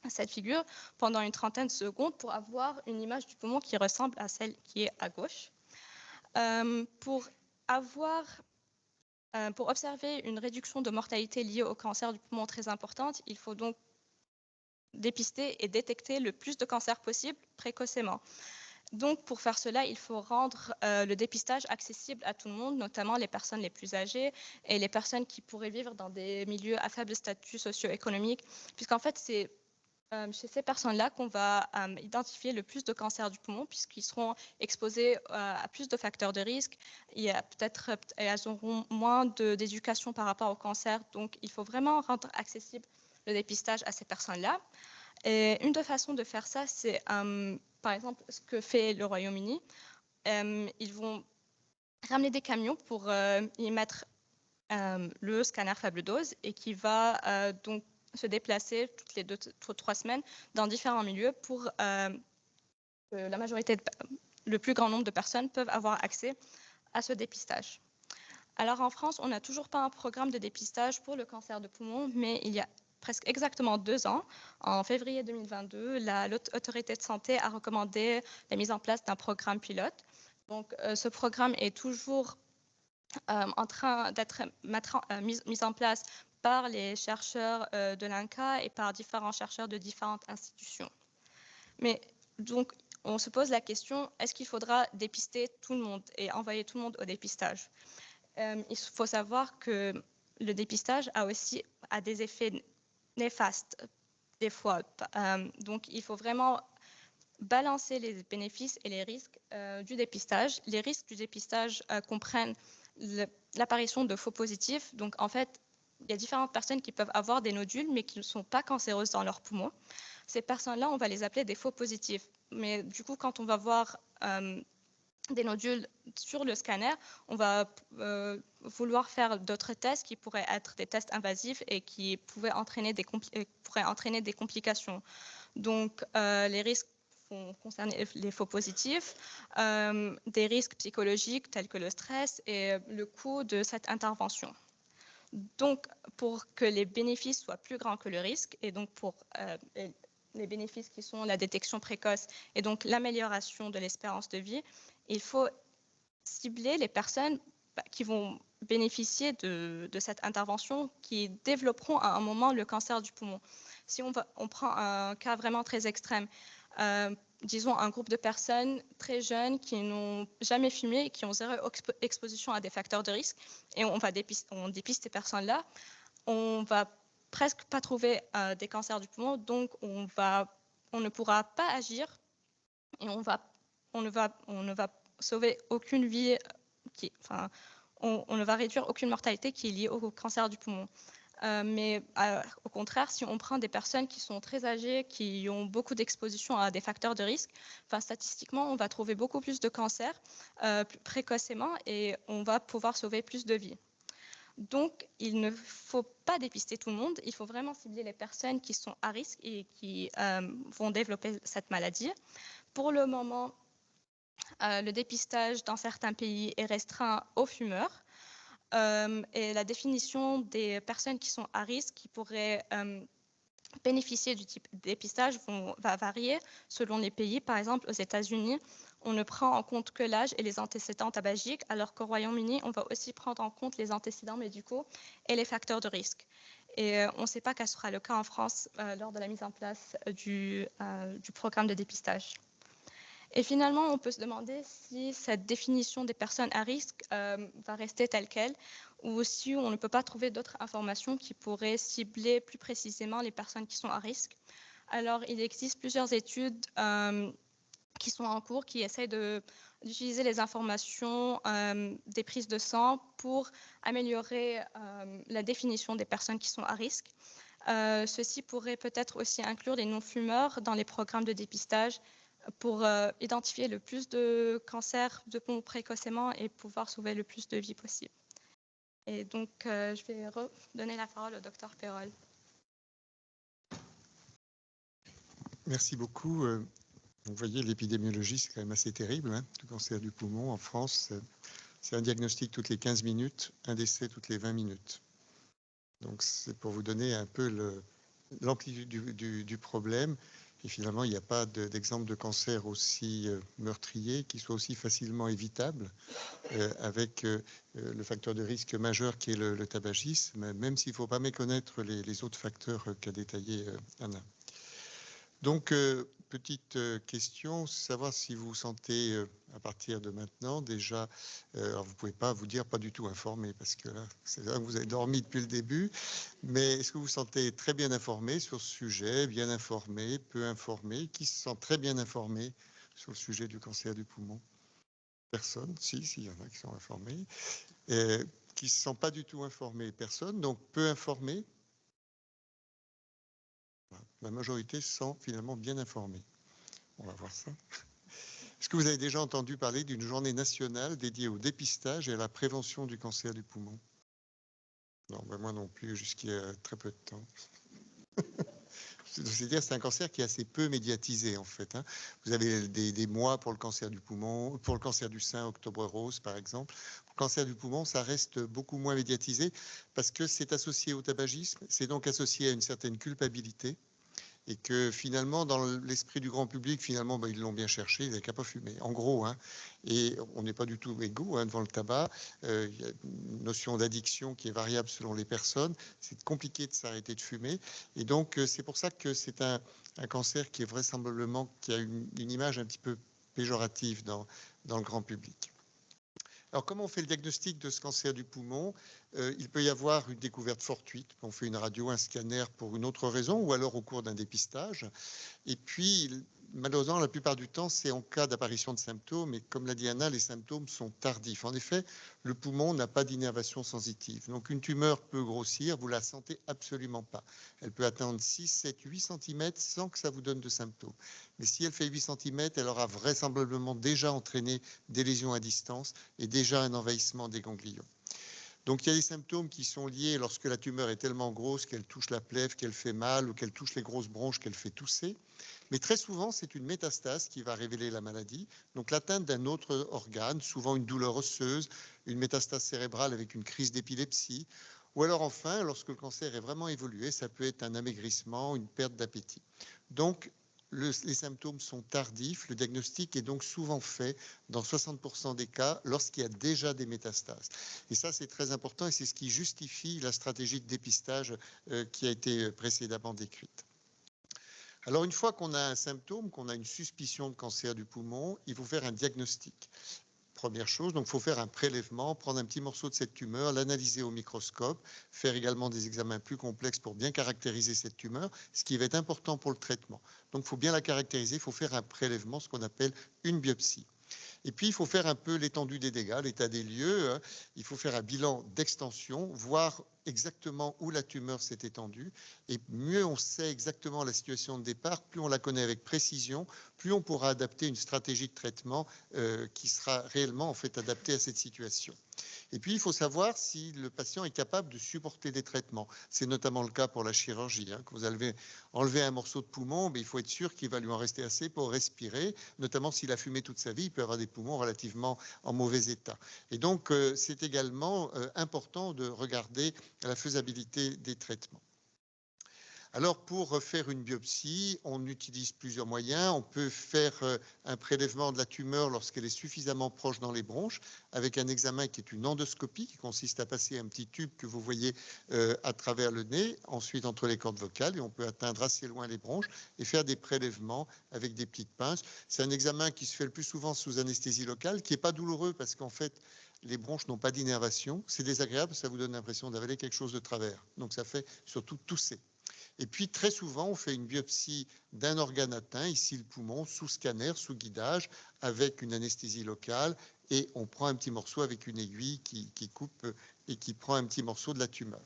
cette figure, pendant une trentaine de secondes pour avoir une image du poumon qui ressemble à celle qui est à gauche. Pour observer une réduction de mortalité liée au cancer du poumon très importante, il faut donc dépister et détecter le plus de cancers possible précocement. Donc, pour faire cela, il faut rendre le dépistage accessible à tout le monde, notamment les personnes les plus âgées et les personnes qui pourraient vivre dans des milieux à faible statut socio-économique, puisqu'en fait, c'est chez ces personnes-là qu'on va identifier le plus de cancers du poumon, puisqu'ils seront exposés à plus de facteurs de risque. Elles auront moins d'éducation par rapport au cancer. Donc, il faut vraiment rendre accessible le dépistage à ces personnes-là. Et une des façons de faire ça, c'est par exemple ce que fait le Royaume-Uni. Ils vont ramener des camions pour y mettre le scanner faible dose et qui va donc se déplacer toutes les 2-3 semaines dans différents milieux pour que le plus grand nombre de personnes peuvent avoir accès à ce dépistage. Alors en France, on n'a toujours pas un programme de dépistage pour le cancer de poumon, mais il y a presque exactement 2 ans, en février 2022, l'autorité de santé a recommandé la mise en place d'un programme pilote. Donc ce programme est toujours en train d'être mis en place par les chercheurs de l'INCa et par différents chercheurs de différentes institutions. Mais donc, on se pose la question, est-ce qu'il faudra dépister tout le monde et envoyer tout le monde au dépistage? Il faut savoir que le dépistage a des effets néfastes des fois. Donc, il faut vraiment balancer les bénéfices et les risques du dépistage. Les risques du dépistage comprennent l'apparition de faux positifs. Donc, en fait, il y a différentes personnes qui peuvent avoir des nodules, mais qui ne sont pas cancéreuses dans leurs poumons. Ces personnes-là, on va les appeler des faux positifs. Mais du coup, quand on va voir des nodules sur le scanner, on va vouloir faire d'autres tests qui pourraient être des tests invasifs et qui pourraient entraîner des complications. Donc, les risques vont concerner les faux positifs, des risques psychologiques tels que le stress et le coût de cette intervention. Donc, pour que les bénéfices soient plus grands que le risque, et donc pour les bénéfices qui sont la détection précoce et donc l'amélioration de l'espérance de vie, il faut cibler les personnes qui vont bénéficier de cette intervention, qui développeront à un moment le cancer du poumon. Si on prend un cas vraiment très extrême, disons un groupe de personnes très jeunes qui n'ont jamais fumé et qui ont zéro exposition à des facteurs de risque, et on dépiste ces personnes-là, on va presque pas trouver des cancers du poumon, donc on on ne pourra pas agir et on ne va sauver aucune vie, on ne va réduire aucune mortalité qui est liée au cancer du poumon. Mais au contraire, si on prend des personnes qui sont très âgées, qui ont beaucoup d'exposition à des facteurs de risque, statistiquement, on va trouver beaucoup plus de cancers plus précocement et on va pouvoir sauver plus de vies. Donc, il ne faut pas dépister tout le monde. Il faut vraiment cibler les personnes qui sont à risque et qui vont développer cette maladie. Pour le moment, le dépistage dans certains pays est restreint aux fumeurs. Et la définition des personnes qui sont à risque, qui pourraient bénéficier du type dépistage, va varier selon les pays. Par exemple, aux États-Unis, on ne prend en compte que l'âge et les antécédents tabagiques, alors qu'au Royaume-Uni, on va aussi prendre en compte les antécédents médicaux et les facteurs de risque. Et on ne sait pas quel sera le cas en France lors de la mise en place du programme de dépistage. Et finalement, on peut se demander si cette définition des personnes à risque va rester telle qu'elle ou si on ne peut pas trouver d'autres informations qui pourraient cibler plus précisément les personnes qui sont à risque. Alors, il existe plusieurs études qui sont en cours, qui essayent d'utiliser les informations des prises de sang pour améliorer la définition des personnes qui sont à risque. Ceci pourrait peut-être aussi inclure les non-fumeurs dans les programmes de dépistage pour identifier le plus de cancers de poumon précocement et pouvoir sauver le plus de vies possible. Et donc, je vais redonner la parole au docteur Perrol. Merci beaucoup. Vous voyez, l'épidémiologie, c'est quand même assez terrible. Le cancer du poumon en France, c'est un diagnostic toutes les 15 minutes, un décès toutes les 20 minutes. Donc, c'est pour vous donner un peu l'amplitude du problème. Et finalement, il n'y a pas d'exemple de cancer aussi meurtrier qui soit aussi facilement évitable avec le facteur de risque majeur qui est le tabagisme, même s'il ne faut pas méconnaître les autres facteurs qu'a détaillé Anna. Donc, petite question, savoir si vous vous sentez à partir de maintenant déjà, alors vous ne pouvez pas vous dire pas du tout informé parce que là, c'est vrai que vous avez dormi depuis le début, mais est-ce que vous vous sentez très bien informé sur ce sujet, bien informé, peu informé, qui se sent très bien informé sur le sujet du cancer du poumon? Personne, si, il y en a qui sont informés, qui ne se sent pas du tout informé, personne, donc peu informé. La majorité sont finalement bien informés. On va voir ça. Est-ce que vous avez déjà entendu parler d'une journée nationale dédiée au dépistage et à la prévention du cancer du poumon? Non, ben moi non plus, jusqu'il y a très peu de temps. C'est-à-dire c'est un cancer qui est assez peu médiatisé en fait. Vous avez des mois pour le cancer du poumon, pour le cancer du sein, Octobre Rose par exemple. Pour le cancer du poumon, ça reste beaucoup moins médiatisé parce que c'est associé au tabagisme, c'est donc associé à une certaine culpabilité. Et que finalement, dans l'esprit du grand public, finalement, ils l'ont bien cherché, ils n'avaient qu'à pas fumer. En gros, et on n'est pas du tout égaux devant le tabac. Il y a une notion d'addiction qui est variable selon les personnes. C'est compliqué de s'arrêter de fumer. Et donc, c'est pour ça que c'est un cancer qui est vraisemblablement, qui a une image un petit peu péjorative dans le grand public. Alors, comment on fait le diagnostic de ce cancer du poumon? Il peut y avoir une découverte fortuite. On fait une radio, un scanner pour une autre raison, ou alors au cours d'un dépistage. Et puis, malheureusement, la plupart du temps, c'est en cas d'apparition de symptômes. Et comme l'a dit Anna, les symptômes sont tardifs. En effet, le poumon n'a pas d'innervation sensitive. Donc, une tumeur peut grossir, vous la sentez absolument pas. Elle peut atteindre 6, 7, 8 cm sans que ça vous donne de symptômes. Mais si elle fait 8 cm, elle aura vraisemblablement déjà entraîné des lésions à distance et déjà un envahissement des ganglions. Donc il y a des symptômes qui sont liés lorsque la tumeur est tellement grosse qu'elle touche la plèvre, qu'elle fait mal ou qu'elle touche les grosses bronches, qu'elle fait tousser. Mais très souvent, c'est une métastase qui va révéler la maladie. Donc l'atteinte d'un autre organe, souvent une douleur osseuse, une métastase cérébrale avec une crise d'épilepsie. Ou alors enfin, lorsque le cancer est vraiment évolué, ça peut être un amaigrissement, une perte d'appétit. Donc les symptômes sont tardifs. Le diagnostic est donc souvent fait dans 60% des cas lorsqu'il y a déjà des métastases. Et ça, c'est très important et c'est ce qui justifie la stratégie de dépistage qui a été précédemment décrite. Alors, une fois qu'on a un symptôme, qu'on a une suspicion de cancer du poumon, il faut faire un diagnostic. Première chose, donc il faut faire un prélèvement, prendre un petit morceau de cette tumeur, l'analyser au microscope, faire également des examens plus complexes pour bien caractériser cette tumeur, ce qui va être important pour le traitement. Donc il faut bien la caractériser, il faut faire un prélèvement, ce qu'on appelle une biopsie. Et puis, il faut faire un peu l'étendue des dégâts, l'état des lieux. Il faut faire un bilan d'extension, voir exactement où la tumeur s'est étendue. Et mieux on sait exactement la situation de départ, plus on la connaît avec précision, plus on pourra adapter une stratégie de traitement qui sera réellement en fait adaptée à cette situation. Et puis, il faut savoir si le patient est capable de supporter des traitements. C'est notamment le cas pour la chirurgie. Quand vous allez enlever un morceau de poumon, mais il faut être sûr qu'il va lui en rester assez pour respirer, notamment s'il a fumé toute sa vie, il peut avoir des poumons relativement en mauvais état. Et donc, c'est également important de regarder la faisabilité des traitements. Alors, pour faire une biopsie, on utilise plusieurs moyens. On peut faire un prélèvement de la tumeur lorsqu'elle est suffisamment proche dans les bronches, avec un examen qui est une endoscopie, qui consiste à passer un petit tube que vous voyez à travers le nez, ensuite entre les cordes vocales, et on peut atteindre assez loin les bronches et faire des prélèvements avec des petites pinces. C'est un examen qui se fait le plus souvent sous anesthésie locale, qui n'est pas douloureux parce qu'en fait, les bronches n'ont pas d'innervation. C'est désagréable, ça vous donne l'impression d'avaler quelque chose de travers. Donc, ça fait surtout tousser. Et puis, très souvent, on fait une biopsie d'un organe atteint, ici le poumon, sous scanner, sous guidage, avec une anesthésie locale, et on prend un petit morceau avec une aiguille qui coupe et qui prend un petit morceau de la tumeur.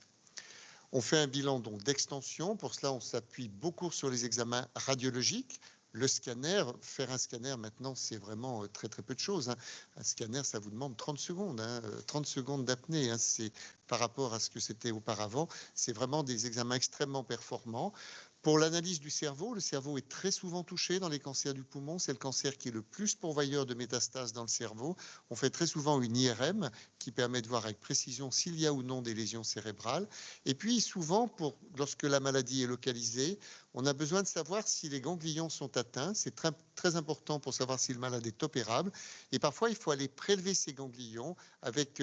On fait un bilan donc d'extension. Pour cela, on s'appuie beaucoup sur les examens radiologiques. Le scanner, faire un scanner maintenant, c'est vraiment très très peu de choses. Un scanner, ça vous demande 30 secondes, 30 secondes d'apnée. C'est par rapport à ce que c'était auparavant. C'est vraiment des examens extrêmement performants. Pour l'analyse du cerveau, le cerveau est très souvent touché dans les cancers du poumon. C'est le cancer qui est le plus pourvoyeur de métastases dans le cerveau. On fait très souvent une IRM qui permet de voir avec précision s'il y a ou non des lésions cérébrales. Et puis souvent, lorsque la maladie est localisée, on a besoin de savoir si les ganglions sont atteints. C'est très, très important pour savoir si le malade est opérable. Et parfois, il faut aller prélever ces ganglions avec,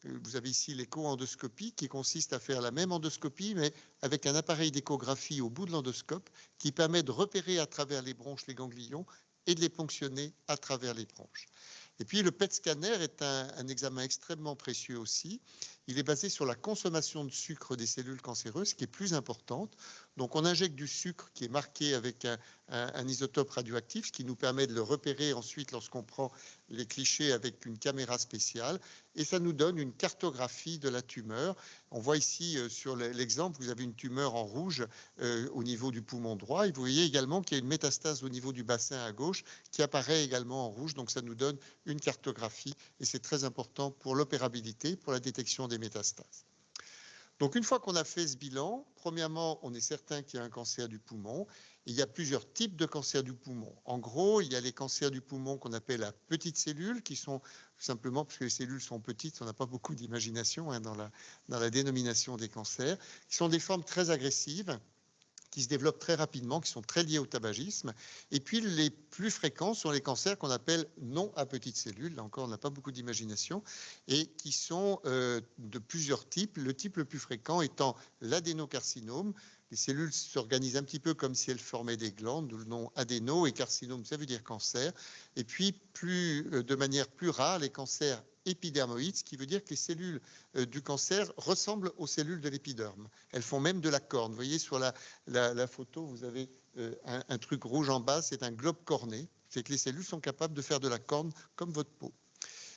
vous avez ici l'écho-endoscopie qui consiste à faire la même endoscopie, mais avec un appareil d'échographie au bout de l'endoscope qui permet de repérer à travers les bronches les ganglions et de les ponctionner à travers les bronches. Et puis le PET scanner est un examen extrêmement précieux aussi. Il est basé sur la consommation de sucre des cellules cancéreuses, qui est plus importante. Donc on injecte du sucre qui est marqué avec un isotope radioactif, ce qui nous permet de le repérer ensuite lorsqu'on prend les clichés avec une caméra spéciale. Et ça nous donne une cartographie de la tumeur. On voit ici sur l'exemple, vous avez une tumeur en rouge au niveau du poumon droit. Et vous voyez également qu'il y a une métastase au niveau du bassin à gauche qui apparaît également en rouge. Donc ça nous donne une cartographie et c'est très important pour l'opérabilité, pour la détection des métastases. Donc une fois qu'on a fait ce bilan, premièrement, on est certain qu'il y a un cancer du poumon. Il y a plusieurs types de cancers du poumon. En gros, il y a les cancers du poumon qu'on appelle à petites cellules, qui sont simplement, parce que les cellules sont petites, on n'a pas beaucoup d'imagination dans la dénomination des cancers, qui sont des formes très agressives, qui se développent très rapidement, qui sont très liés au tabagisme. Et puis, les plus fréquents sont les cancers qu'on appelle non à petites cellules. Là encore, on n'a pas beaucoup d'imagination. Et qui sont de plusieurs types. Le type le plus fréquent étant l'adénocarcinome. Les cellules s'organisent un petit peu comme si elles formaient des glandes, d'où le nom adéno, et carcinome, ça veut dire cancer. Et puis, de manière plus rare, les cancers épidermoïdes, ce qui veut dire que les cellules du cancer ressemblent aux cellules de l'épiderme. Elles font même de la corne. Vous voyez sur la photo, vous avez un truc rouge en bas, c'est un globe corné. C'est que les cellules sont capables de faire de la corne comme votre peau.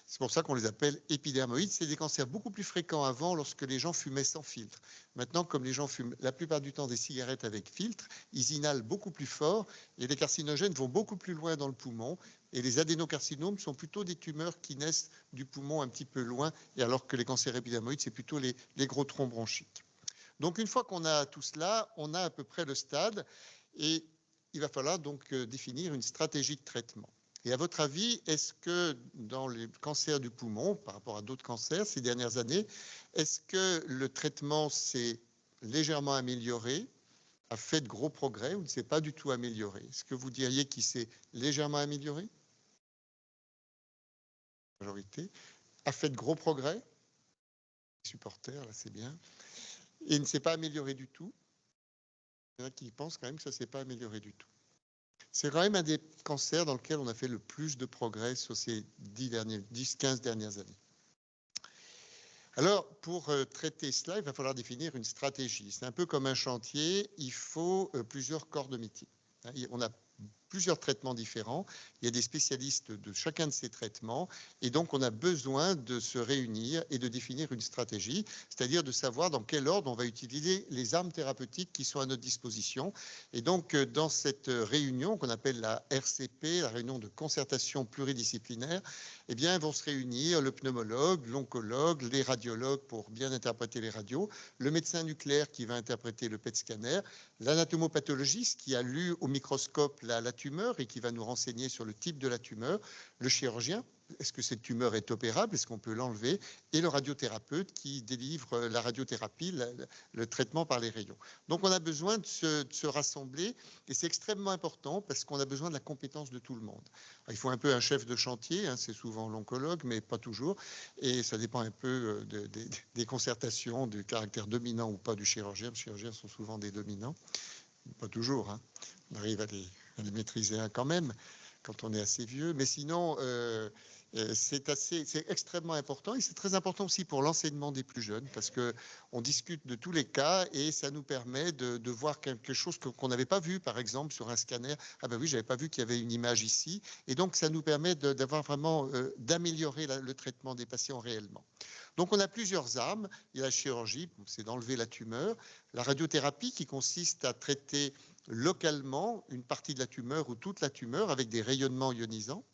C'est pour ça qu'on les appelle épidermoïdes. C'est des cancers beaucoup plus fréquents avant lorsque les gens fumaient sans filtre. Maintenant, comme les gens fument la plupart du temps des cigarettes avec filtre, ils inhalent beaucoup plus fort et les carcinogènes vont beaucoup plus loin dans le poumon. Et les adénocarcinomes sont plutôt des tumeurs qui naissent du poumon un petit peu loin, et alors que les cancers épidermoïdes, c'est plutôt les gros troncs bronchiques. Donc une fois qu'on a tout cela, on a à peu près le stade et il va falloir donc définir une stratégie de traitement. Et à votre avis, est-ce que dans les cancers du poumon, par rapport à d'autres cancers ces dernières années, est-ce que le traitement s'est légèrement amélioré, a fait de gros progrès ou ne s'est pas du tout amélioré? Est-ce que vous diriez qu'il s'est légèrement amélioré? Majorité. A fait de gros progrès? Les supporters, là c'est bien. Et ne s'est pas amélioré du tout? Il y en a qui pensent quand même que ça ne s'est pas amélioré du tout. C'est quand même un des cancers dans lequel on a fait le plus de progrès sur ces 10-15 dernières années. Alors, pour traiter cela, il va falloir définir une stratégie. C'est un peu comme un chantier, il faut plusieurs corps de métier. On a plusieurs traitements différents, il y a des spécialistes de chacun de ces traitements, et donc on a besoin de se réunir et de définir une stratégie, c'est-à-dire de savoir dans quel ordre on va utiliser les armes thérapeutiques qui sont à notre disposition. Et donc dans cette réunion qu'on appelle la RCP, la réunion de concertation pluridisciplinaire, eh bien vont se réunir le pneumologue, l'oncologue, les radiologues pour bien interpréter les radios, le médecin nucléaire qui va interpréter le PET scanner, l'anatomopathologiste qui a lu au microscope la tumeur et qui va nous renseigner sur le type de la tumeur, le chirurgien, est-ce que cette tumeur est opérable, est-ce qu'on peut l'enlever, et le radiothérapeute qui délivre la radiothérapie, le traitement par les rayons. Donc on a besoin de se rassembler et c'est extrêmement important parce qu'on a besoin de la compétence de tout le monde. Alors, il faut un peu un chef de chantier, hein, c'est souvent l'oncologue, mais pas toujours, et ça dépend un peu des concertations, du caractère dominant ou pas du chirurgien. Les chirurgiens sont souvent des dominants, pas toujours, hein. On arrive à les maîtriser quand même quand on est assez vieux, mais sinon c'est extrêmement important et c'est très important aussi pour l'enseignement des plus jeunes parce que on discute de tous les cas et ça nous permet de voir quelque chose qu'on n'avait pas vu, par exemple sur un scanner. Ah ben oui, j'avais pas vu qu'il y avait une image ici, et donc ça nous permet d'avoir vraiment d'améliorer le traitement des patients réellement. Donc on a plusieurs armes. Il y a la chirurgie, c'est d'enlever la tumeur, la radiothérapie qui consiste à traiter localement une partie de la tumeur ou toute la tumeur avec des rayonnements ionisants.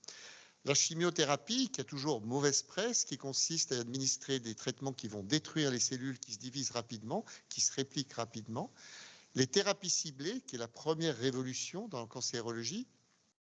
La chimiothérapie, qui a toujours mauvaise presse, qui consiste à administrer des traitements qui vont détruire les cellules qui se divisent rapidement, qui se répliquent rapidement. Les thérapies ciblées, qui est la première révolution dans la cancérologie,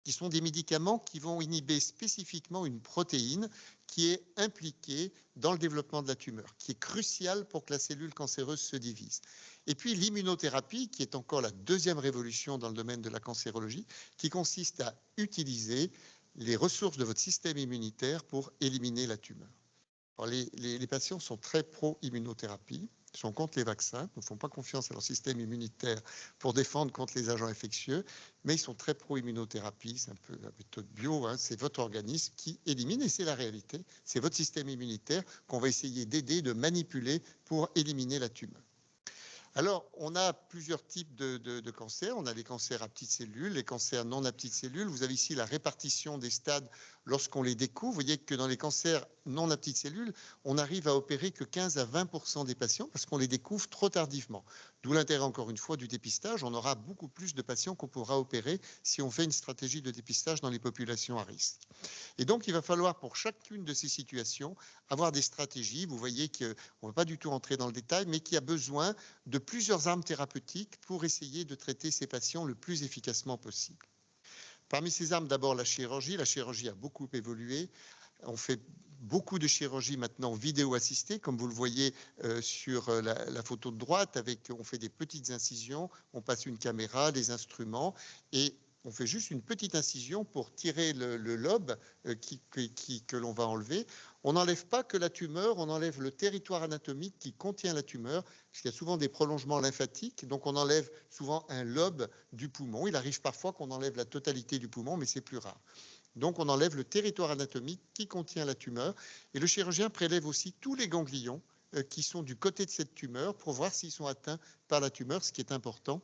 qui sont des médicaments qui vont inhiber spécifiquement une protéine qui est impliquée dans le développement de la tumeur, qui est cruciale pour que la cellule cancéreuse se divise. Et puis l'immunothérapie, qui est encore la deuxième révolution dans le domaine de la cancérologie, qui consiste à utiliser les ressources de votre système immunitaire pour éliminer la tumeur. Alors les patients sont très pro-immunothérapie, sont contre les vaccins, ne font pas confiance à leur système immunitaire pour défendre contre les agents infectieux, mais ils sont très pro-immunothérapie, c'est un peu la méthode bio, hein, c'est votre organisme qui élimine, et c'est la réalité, c'est votre système immunitaire qu'on va essayer d'aider, de manipuler pour éliminer la tumeur. Alors, on a plusieurs types de cancers. On a les cancers à petites cellules, les cancers non à petites cellules. Vous avez ici la répartition des stades lorsqu'on les découvre. Vous voyez que dans les cancers non à petites cellules, on n'arrive à opérer que 15 à 20% des patients parce qu'on les découvre trop tardivement. D'où l'intérêt, encore une fois, du dépistage. On aura beaucoup plus de patients qu'on pourra opérer si on fait une stratégie de dépistage dans les populations à risque. Et donc, il va falloir pour chacune de ces situations avoir des stratégies. Vous voyez qu'on ne va pas du tout entrer dans le détail, mais qu'il y a besoin de plusieurs armes thérapeutiques pour essayer de traiter ces patients le plus efficacement possible. Parmi ces armes, d'abord la chirurgie. La chirurgie a beaucoup évolué. On fait beaucoup de chirurgie maintenant vidéo assistée, comme vous le voyez sur la photo de droite. On fait des petites incisions, on passe une caméra, des instruments, et on fait juste une petite incision pour tirer le lobe que l'on va enlever. On n'enlève pas que la tumeur, on enlève le territoire anatomique qui contient la tumeur, parce qu'il y a souvent des prolongements lymphatiques, donc on enlève souvent un lobe du poumon. Il arrive parfois qu'on enlève la totalité du poumon, mais c'est plus rare. Donc on enlève le territoire anatomique qui contient la tumeur, et le chirurgien prélève aussi tous les ganglions qui sont du côté de cette tumeur pour voir s'ils sont atteints par la tumeur, ce qui est important.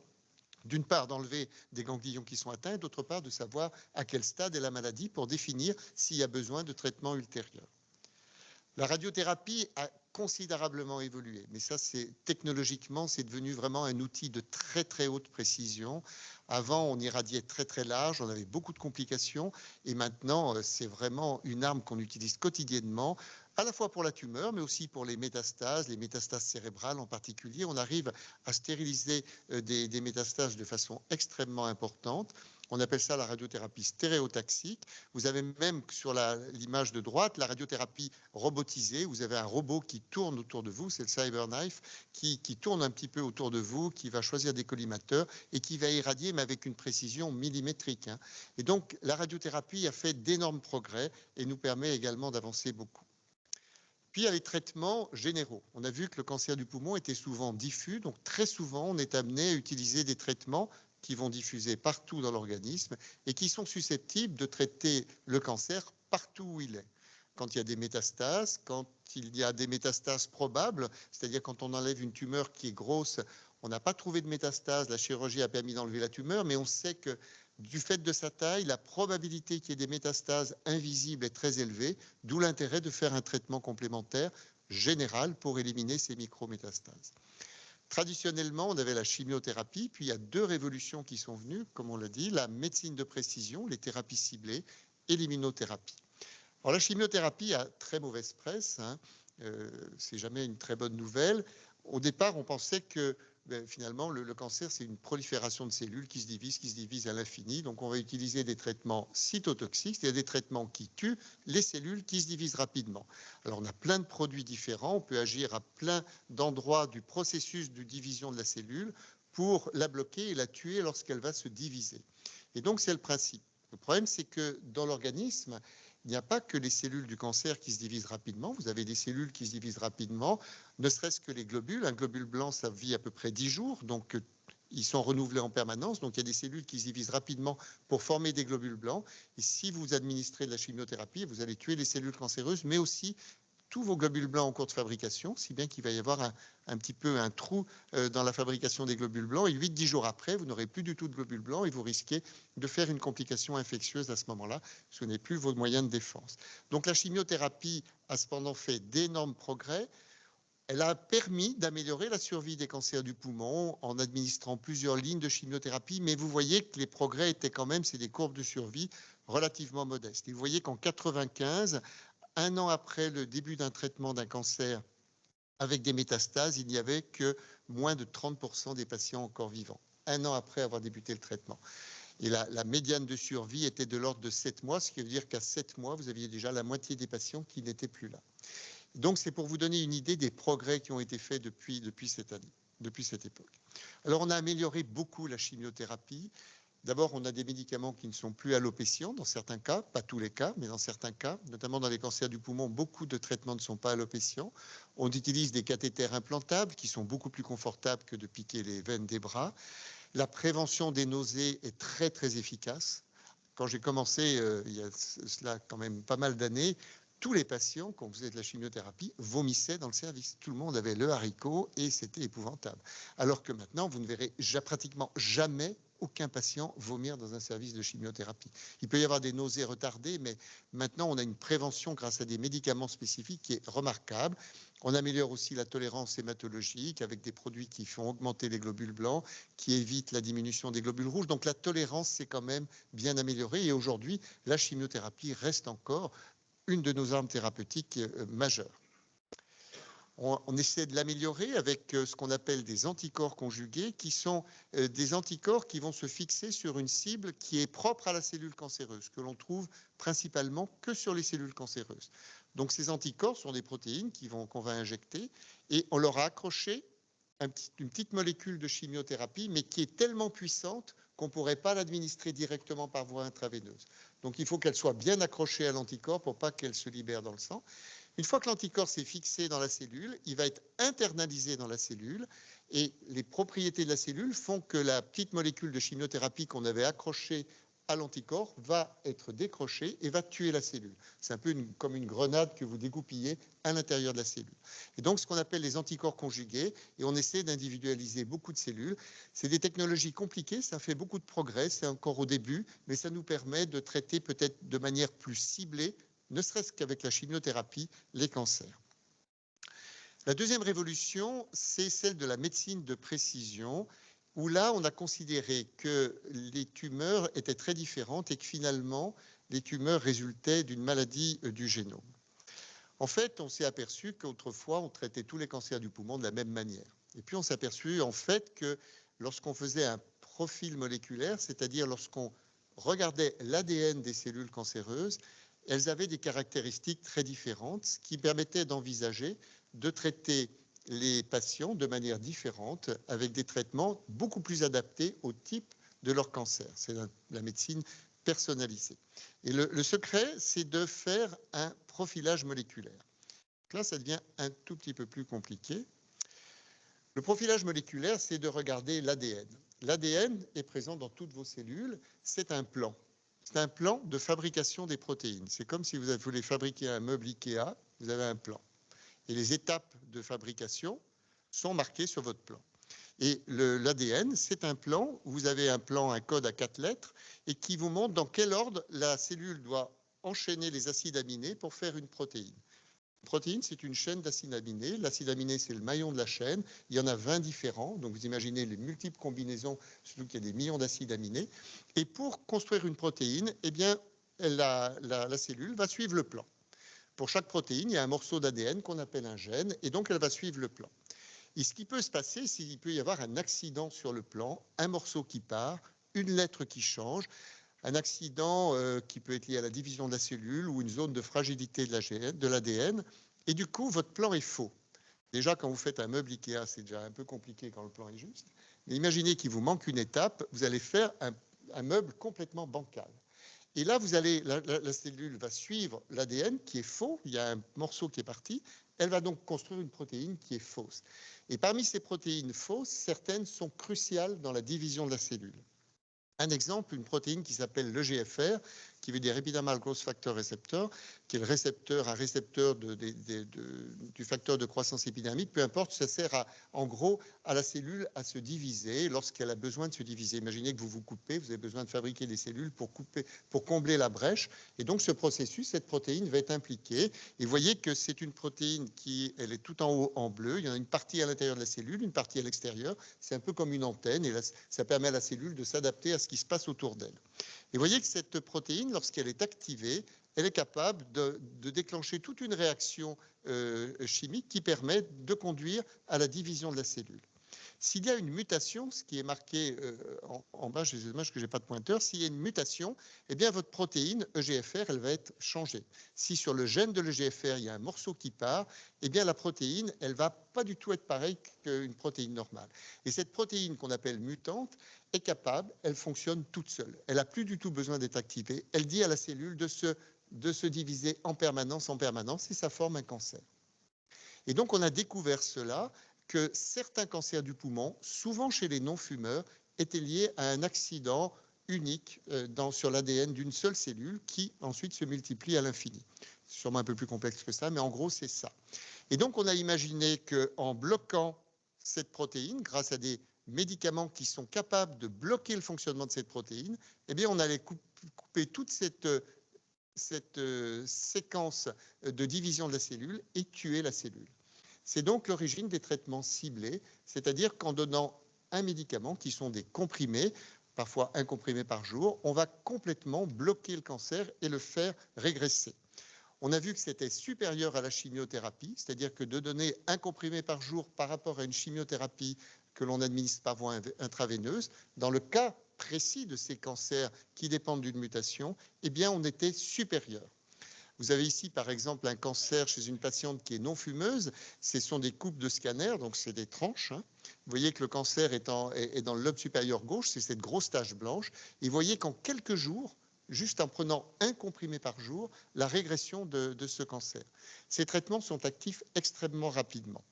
D'une part, d'enlever des ganglions qui sont atteints, et d'autre part, de savoir à quel stade est la maladie pour définir s'il y a besoin de traitement ultérieur. La radiothérapie a considérablement évolué, mais ça, technologiquement, c'est devenu vraiment un outil de très très haute précision. Avant, on irradiait très très large, on avait beaucoup de complications, et maintenant, c'est vraiment une arme qu'on utilise quotidiennement, à la fois pour la tumeur, mais aussi pour les métastases cérébrales en particulier. On arrive à stériliser des métastases de façon extrêmement importante. On appelle ça la radiothérapie stéréotaxique. Vous avez même sur l'image de droite la radiothérapie robotisée. Vous avez un robot qui tourne autour de vous, c'est le CyberKnife, qui tourne un petit peu autour de vous, qui va choisir des collimateurs et qui va irradier, mais avec une précision millimétrique, hein. Et donc, la radiothérapie a fait d'énormes progrès et nous permet également d'avancer beaucoup. Puis, il y a les traitements généraux. On a vu que le cancer du poumon était souvent diffus, donc très souvent, on est amené à utiliser des traitements qui vont diffuser partout dans l'organisme et qui sont susceptibles de traiter le cancer partout où il est. Quand il y a des métastases, quand il y a des métastases probables, c'est-à-dire quand on enlève une tumeur qui est grosse, on n'a pas trouvé de métastases, la chirurgie a permis d'enlever la tumeur, mais on sait que du fait de sa taille, la probabilité qu'il y ait des métastases invisibles est très élevée, d'où l'intérêt de faire un traitement complémentaire général pour éliminer ces micrométastases. Traditionnellement, on avait la chimiothérapie, puis il y a deux révolutions qui sont venues, comme on l'a dit, la médecine de précision, les thérapies ciblées et l'immunothérapie. Alors la chimiothérapie a très mauvaise presse, hein. C'est jamais une très bonne nouvelle. Au départ, on pensait que finalement le cancer, c'est une prolifération de cellules qui se divisent à l'infini. Donc on va utiliser des traitements cytotoxiques, c'est-à-dire des traitements qui tuent les cellules qui se divisent rapidement. Alors on a plein de produits différents, on peut agir à plein d'endroits du processus de division de la cellule pour la bloquer et la tuer lorsqu'elle va se diviser. Et donc c'est le principe. Le problème, c'est que dans l'organisme, il n'y a pas que les cellules du cancer qui se divisent rapidement. Vous avez des cellules qui se divisent rapidement, ne serait-ce que les globules. Un globule blanc, ça vit à peu près 10 jours, donc ils sont renouvelés en permanence. Donc il y a des cellules qui se divisent rapidement pour former des globules blancs. Et si vous administrez de la chimiothérapie, vous allez tuer les cellules cancéreuses, mais aussi tous vos globules blancs en cours de fabrication, si bien qu'il va y avoir un petit peu un trou dans la fabrication des globules blancs. Et 8-10 jours après, vous n'aurez plus du tout de globules blancs et vous risquez de faire une complication infectieuse à ce moment-là, ce n'est plus vos moyens de défense. Donc la chimiothérapie a cependant fait d'énormes progrès. Elle a permis d'améliorer la survie des cancers du poumon en administrant plusieurs lignes de chimiothérapie, mais vous voyez que les progrès étaient quand même, c'est des courbes de survie relativement modestes. Et vous voyez qu'en 1995, un an après le début d'un traitement d'un cancer avec des métastases, il n'y avait que moins de 30% des patients encore vivants, un an après avoir débuté le traitement. Et la médiane de survie était de l'ordre de 7 mois, ce qui veut dire qu'à 7 mois, vous aviez déjà la moitié des patients qui n'étaient plus là. Donc, c'est pour vous donner une idée des progrès qui ont été faits depuis cette année, depuis cette époque. Alors, on a amélioré beaucoup la chimiothérapie. D'abord, on a des médicaments qui ne sont plus allopécients dans certains cas, pas tous les cas, mais dans certains cas, notamment dans les cancers du poumon, beaucoup de traitements ne sont pas allopécients. On utilise des cathéters implantables qui sont beaucoup plus confortables que de piquer les veines des bras. La prévention des nausées est très, très efficace. Quand j'ai commencé, il y a cela quand même pas mal d'années, tous les patients, quand on faisait de la chimiothérapie, vomissaient dans le service. Tout le monde avait le haricot et c'était épouvantable. Alors que maintenant, vous ne verrez pratiquement jamais aucun patient vomir dans un service de chimiothérapie. Il peut y avoir des nausées retardées, mais maintenant, on a une prévention grâce à des médicaments spécifiques qui est remarquable. On améliore aussi la tolérance hématologique avec des produits qui font augmenter les globules blancs, qui évitent la diminution des globules rouges. Donc la tolérance s'est quand même bien améliorée. Et aujourd'hui, la chimiothérapie reste encore une de nos armes thérapeutiques majeures. On essaie de l'améliorer avec ce qu'on appelle des anticorps conjugués, qui sont des anticorps qui vont se fixer sur une cible qui est propre à la cellule cancéreuse, que l'on trouve principalement que sur les cellules cancéreuses. Donc ces anticorps sont des protéines qu'on va injecter et on leur a accroché une petite molécule de chimiothérapie, mais qui est tellement puissante qu'on ne pourrait pas l'administrer directement par voie intraveineuse. Donc il faut qu'elle soit bien accrochée à l'anticorps pour pas qu'elle se libère dans le sang. Une fois que l'anticorps s'est fixé dans la cellule, il va être internalisé dans la cellule et les propriétés de la cellule font que la petite molécule de chimiothérapie qu'on avait accrochée à l'anticorps va être décrochée et va tuer la cellule. C'est un peu comme une grenade que vous dégoupillez à l'intérieur de la cellule. Et donc, ce qu'on appelle les anticorps conjugués, et on essaie d'individualiser beaucoup de cellules. C'est des technologies compliquées, ça fait beaucoup de progrès, c'est encore au début, mais ça nous permet de traiter peut-être de manière plus ciblée, ne serait-ce qu'avec la chimiothérapie, les cancers. La deuxième révolution, c'est celle de la médecine de précision, où là, on a considéré que les tumeurs étaient très différentes et que finalement, les tumeurs résultaient d'une maladie du génome. En fait, on s'est aperçu qu'autrefois, on traitait tous les cancers du poumon de la même manière. Et puis, on s'est aperçu en fait que lorsqu'on faisait un profil moléculaire, c'est-à-dire lorsqu'on regardait l'ADN des cellules cancéreuses, elles avaient des caractéristiques très différentes, ce qui permettait d'envisager de traiter les patients de manière différente, avec des traitements beaucoup plus adaptés au type de leur cancer. C'est la médecine personnalisée. Et le secret, c'est de faire un profilage moléculaire. Donc là, ça devient un tout petit peu plus compliqué. Le profilage moléculaire, c'est de regarder l'ADN. L'ADN est présent dans toutes vos cellules, c'est un plan. C'est un plan de fabrication des protéines. C'est comme si vous voulez fabriquer un meuble Ikea, vous avez un plan. Et les étapes de fabrication sont marquées sur votre plan. Et l'ADN, c'est un plan, vous avez un plan, un code à 4 lettres, et qui vous montre dans quel ordre la cellule doit enchaîner les acides aminés pour faire une protéine. Une protéine, c'est une chaîne d'acides aminés. L'acide aminé, c'est le maillon de la chaîne. Il y en a 20 différents. Donc, vous imaginez les multiples combinaisons, surtout qu'il y a des millions d'acides aminés. Et pour construire une protéine, eh bien, la cellule va suivre le plan. Pour chaque protéine, il y a un morceau d'ADN qu'on appelle un gène, et donc elle va suivre le plan. Et ce qui peut se passer, c'est qu'il peut y avoir un accident sur le plan, un morceau qui part, une lettre qui change, un accident qui peut être lié à la division de la cellule ou une zone de fragilité de l'ADN, et du coup, votre plan est faux. Déjà, quand vous faites un meuble Ikea, c'est déjà un peu compliqué quand le plan est juste. Mais imaginez qu'il vous manque une étape, vous allez faire un meuble complètement bancal. Et là, la cellule va suivre l'ADN qui est faux, il y a un morceau qui est parti, elle va donc construire une protéine qui est fausse. Et parmi ces protéines fausses, certaines sont cruciales dans la division de la cellule. Un exemple, une protéine qui s'appelle le GFR, qui veut dire Epidermal Growth Factor Receptor, qui est un récepteur du facteur de croissance épidermique, peu importe, ça sert en gros à la cellule à se diviser lorsqu'elle a besoin de se diviser. Imaginez que vous vous coupez, vous avez besoin de fabriquer des cellules pour combler la brèche, et donc ce processus, cette protéine va être impliquée. Et vous voyez que c'est une protéine elle est tout en haut en bleu, il y en a une partie à l'intérieur de la cellule, une partie à l'extérieur, c'est un peu comme une antenne, et là, ça permet à la cellule de s'adapter à ce qui se passe autour d'elle. Et vous voyez que cette protéine, lorsqu'elle est activée, elle est capable de déclencher toute une réaction chimique qui permet de conduire à la division de la cellule. S'il y a une mutation, ce qui est marqué en bas, c'est dommage que je n'ai pas de pointeur, s'il y a une mutation, eh bien votre protéine EGFR, elle va être changée. Si sur le gène de l'EGFR, il y a un morceau qui part, eh bien la protéine, elle ne va pas du tout être pareille qu'une protéine normale. Et cette protéine qu'on appelle mutante est capable, elle fonctionne toute seule. Elle n'a plus du tout besoin d'être activée. Elle dit à la cellule de se diviser en permanence, et ça forme un cancer. Et donc on a découvert cela, que certains cancers du poumon, souvent chez les non-fumeurs, étaient liés à un accident unique sur l'ADN d'une seule cellule qui ensuite se multiplie à l'infini. C'est sûrement un peu plus complexe que ça, mais en gros, c'est ça. Et donc, on a imaginé qu'en bloquant cette protéine, grâce à des médicaments qui sont capables de bloquer le fonctionnement de cette protéine, eh bien, on allait couper toute cette séquence de division de la cellule et tuer la cellule. C'est donc l'origine des traitements ciblés, c'est-à-dire qu'en donnant un médicament, qui sont des comprimés, parfois un comprimé par jour, on va complètement bloquer le cancer et le faire régresser. On a vu que c'était supérieur à la chimiothérapie, c'est-à-dire que de donner un comprimé par jour par rapport à une chimiothérapie que l'on administre par voie intraveineuse, dans le cas précis de ces cancers qui dépendent d'une mutation, eh bien on était supérieur. Vous avez ici, par exemple, un cancer chez une patiente qui est non fumeuse. Ce sont des coupes de scanner, donc c'est des tranches. Vous voyez que le cancer est dans le lobe supérieur gauche, c'est cette grosse tache blanche. Et vous voyez qu'en quelques jours, juste en prenant un comprimé par jour, la régression de ce cancer. Ces traitements sont actifs extrêmement rapidement.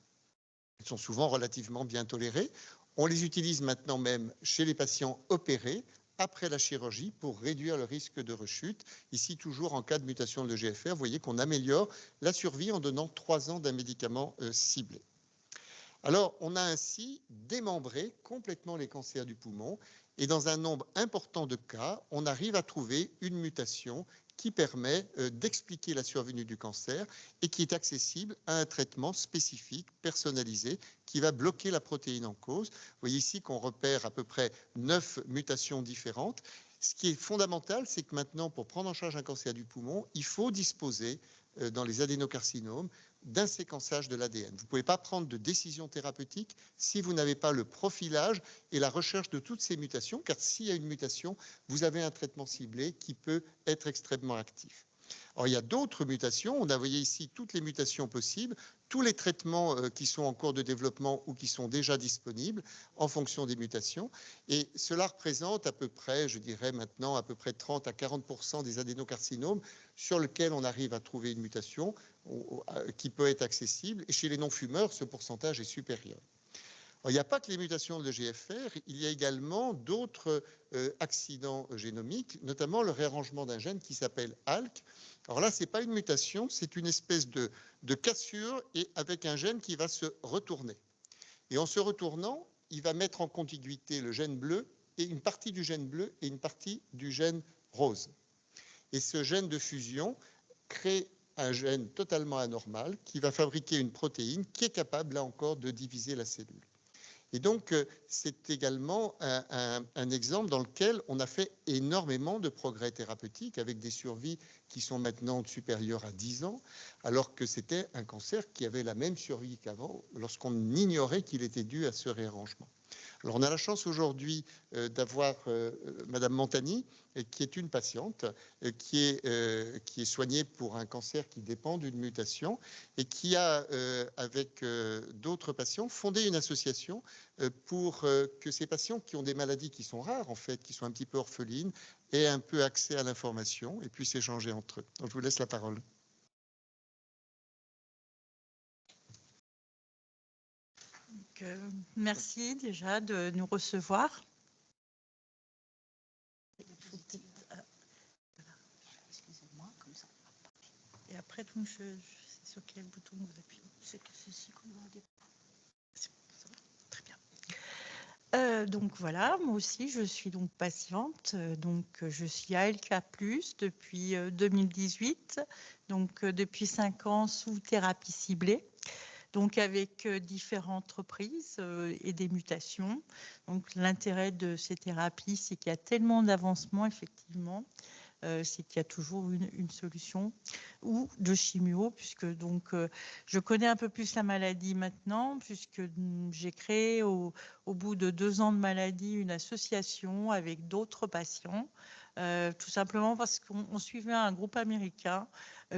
Ils sont souvent relativement bien tolérés. On les utilise maintenant même chez les patients opérés, après la chirurgie pour réduire le risque de rechute. Ici, toujours en cas de mutation de l'EGFR, vous voyez qu'on améliore la survie en donnant 3 ans d'un médicament ciblé. Alors, on a ainsi démembré complètement les cancers du poumon et dans un nombre important de cas, on arrive à trouver une mutation qui permet d'expliquer la survenue du cancer et qui est accessible à un traitement spécifique, personnalisé, qui va bloquer la protéine en cause. Vous voyez ici qu'on repère à peu près 9 mutations différentes. Ce qui est fondamental, c'est que maintenant, pour prendre en charge un cancer du poumon, il faut disposer, dans les adénocarcinomes, d'un séquençage de l'ADN. Vous ne pouvez pas prendre de décision thérapeutique si vous n'avez pas le profilage et la recherche de toutes ces mutations, car s'il y a une mutation, vous avez un traitement ciblé qui peut être extrêmement actif. Alors, il y a d'autres mutations. On a voyé ici toutes les mutations possibles, tous les traitements qui sont en cours de développement ou qui sont déjà disponibles en fonction des mutations. Et cela représente à peu près, je dirais maintenant, à peu près 30 à 40% des adénocarcinomes sur lesquels on arrive à trouver une mutation qui peut être accessible. Et chez les non-fumeurs, ce pourcentage est supérieur. Alors, il n'y a pas que les mutations de GFR, il y a également d'autres accidents génomiques, notamment le réarrangement d'un gène qui s'appelle ALK. Alors là, ce n'est pas une mutation, c'est une espèce de cassure et avec un gène qui va se retourner. Et en se retournant, il va mettre en contiguïté le gène bleu et une partie du gène bleu et une partie du gène rose. Et ce gène de fusion crée un gène totalement anormal qui va fabriquer une protéine qui est capable, là encore, de diviser la cellule. Et donc, c'est également un exemple dans lequel on a fait énormément de progrès thérapeutiques avec des survies qui sont maintenant supérieures à 10 ans, alors que c'était un cancer qui avait la même survie qu'avant, lorsqu'on ignorait qu'il était dû à ce réarrangement. Alors, on a la chance aujourd'hui d'avoir Madame Montagny, qui est une patiente qui est soignée pour un cancer qui dépend d'une mutation et qui a, avec d'autres patients, fondé une association pour que ces patients qui ont des maladies qui sont rares, en fait, qui sont un petit peu orphelines, aient un peu accès à l'information et puissent échanger entre eux. Donc, je vous laisse la parole. Merci déjà de nous recevoir. Excusez-moi, comme ça. Et après, donc, je sais sur quel bouton vous appuyez. C'est ceci qu'on va dire. Ça va ? Très bien. Donc voilà, moi aussi, je suis donc patiente. Donc, je suis ALK+, depuis 2018. Donc, depuis 5 ans sous thérapie ciblée. Donc avec différentes reprises et des mutations. Donc l'intérêt de ces thérapies, c'est qu'il y a tellement d'avancements, effectivement, c'est qu'il y a toujours une solution, ou de chimio, puisque donc je connais un peu plus la maladie maintenant, puisque j'ai créé au bout de 2 ans de maladie une association avec d'autres patients, tout simplement parce qu'on suivait un groupe américain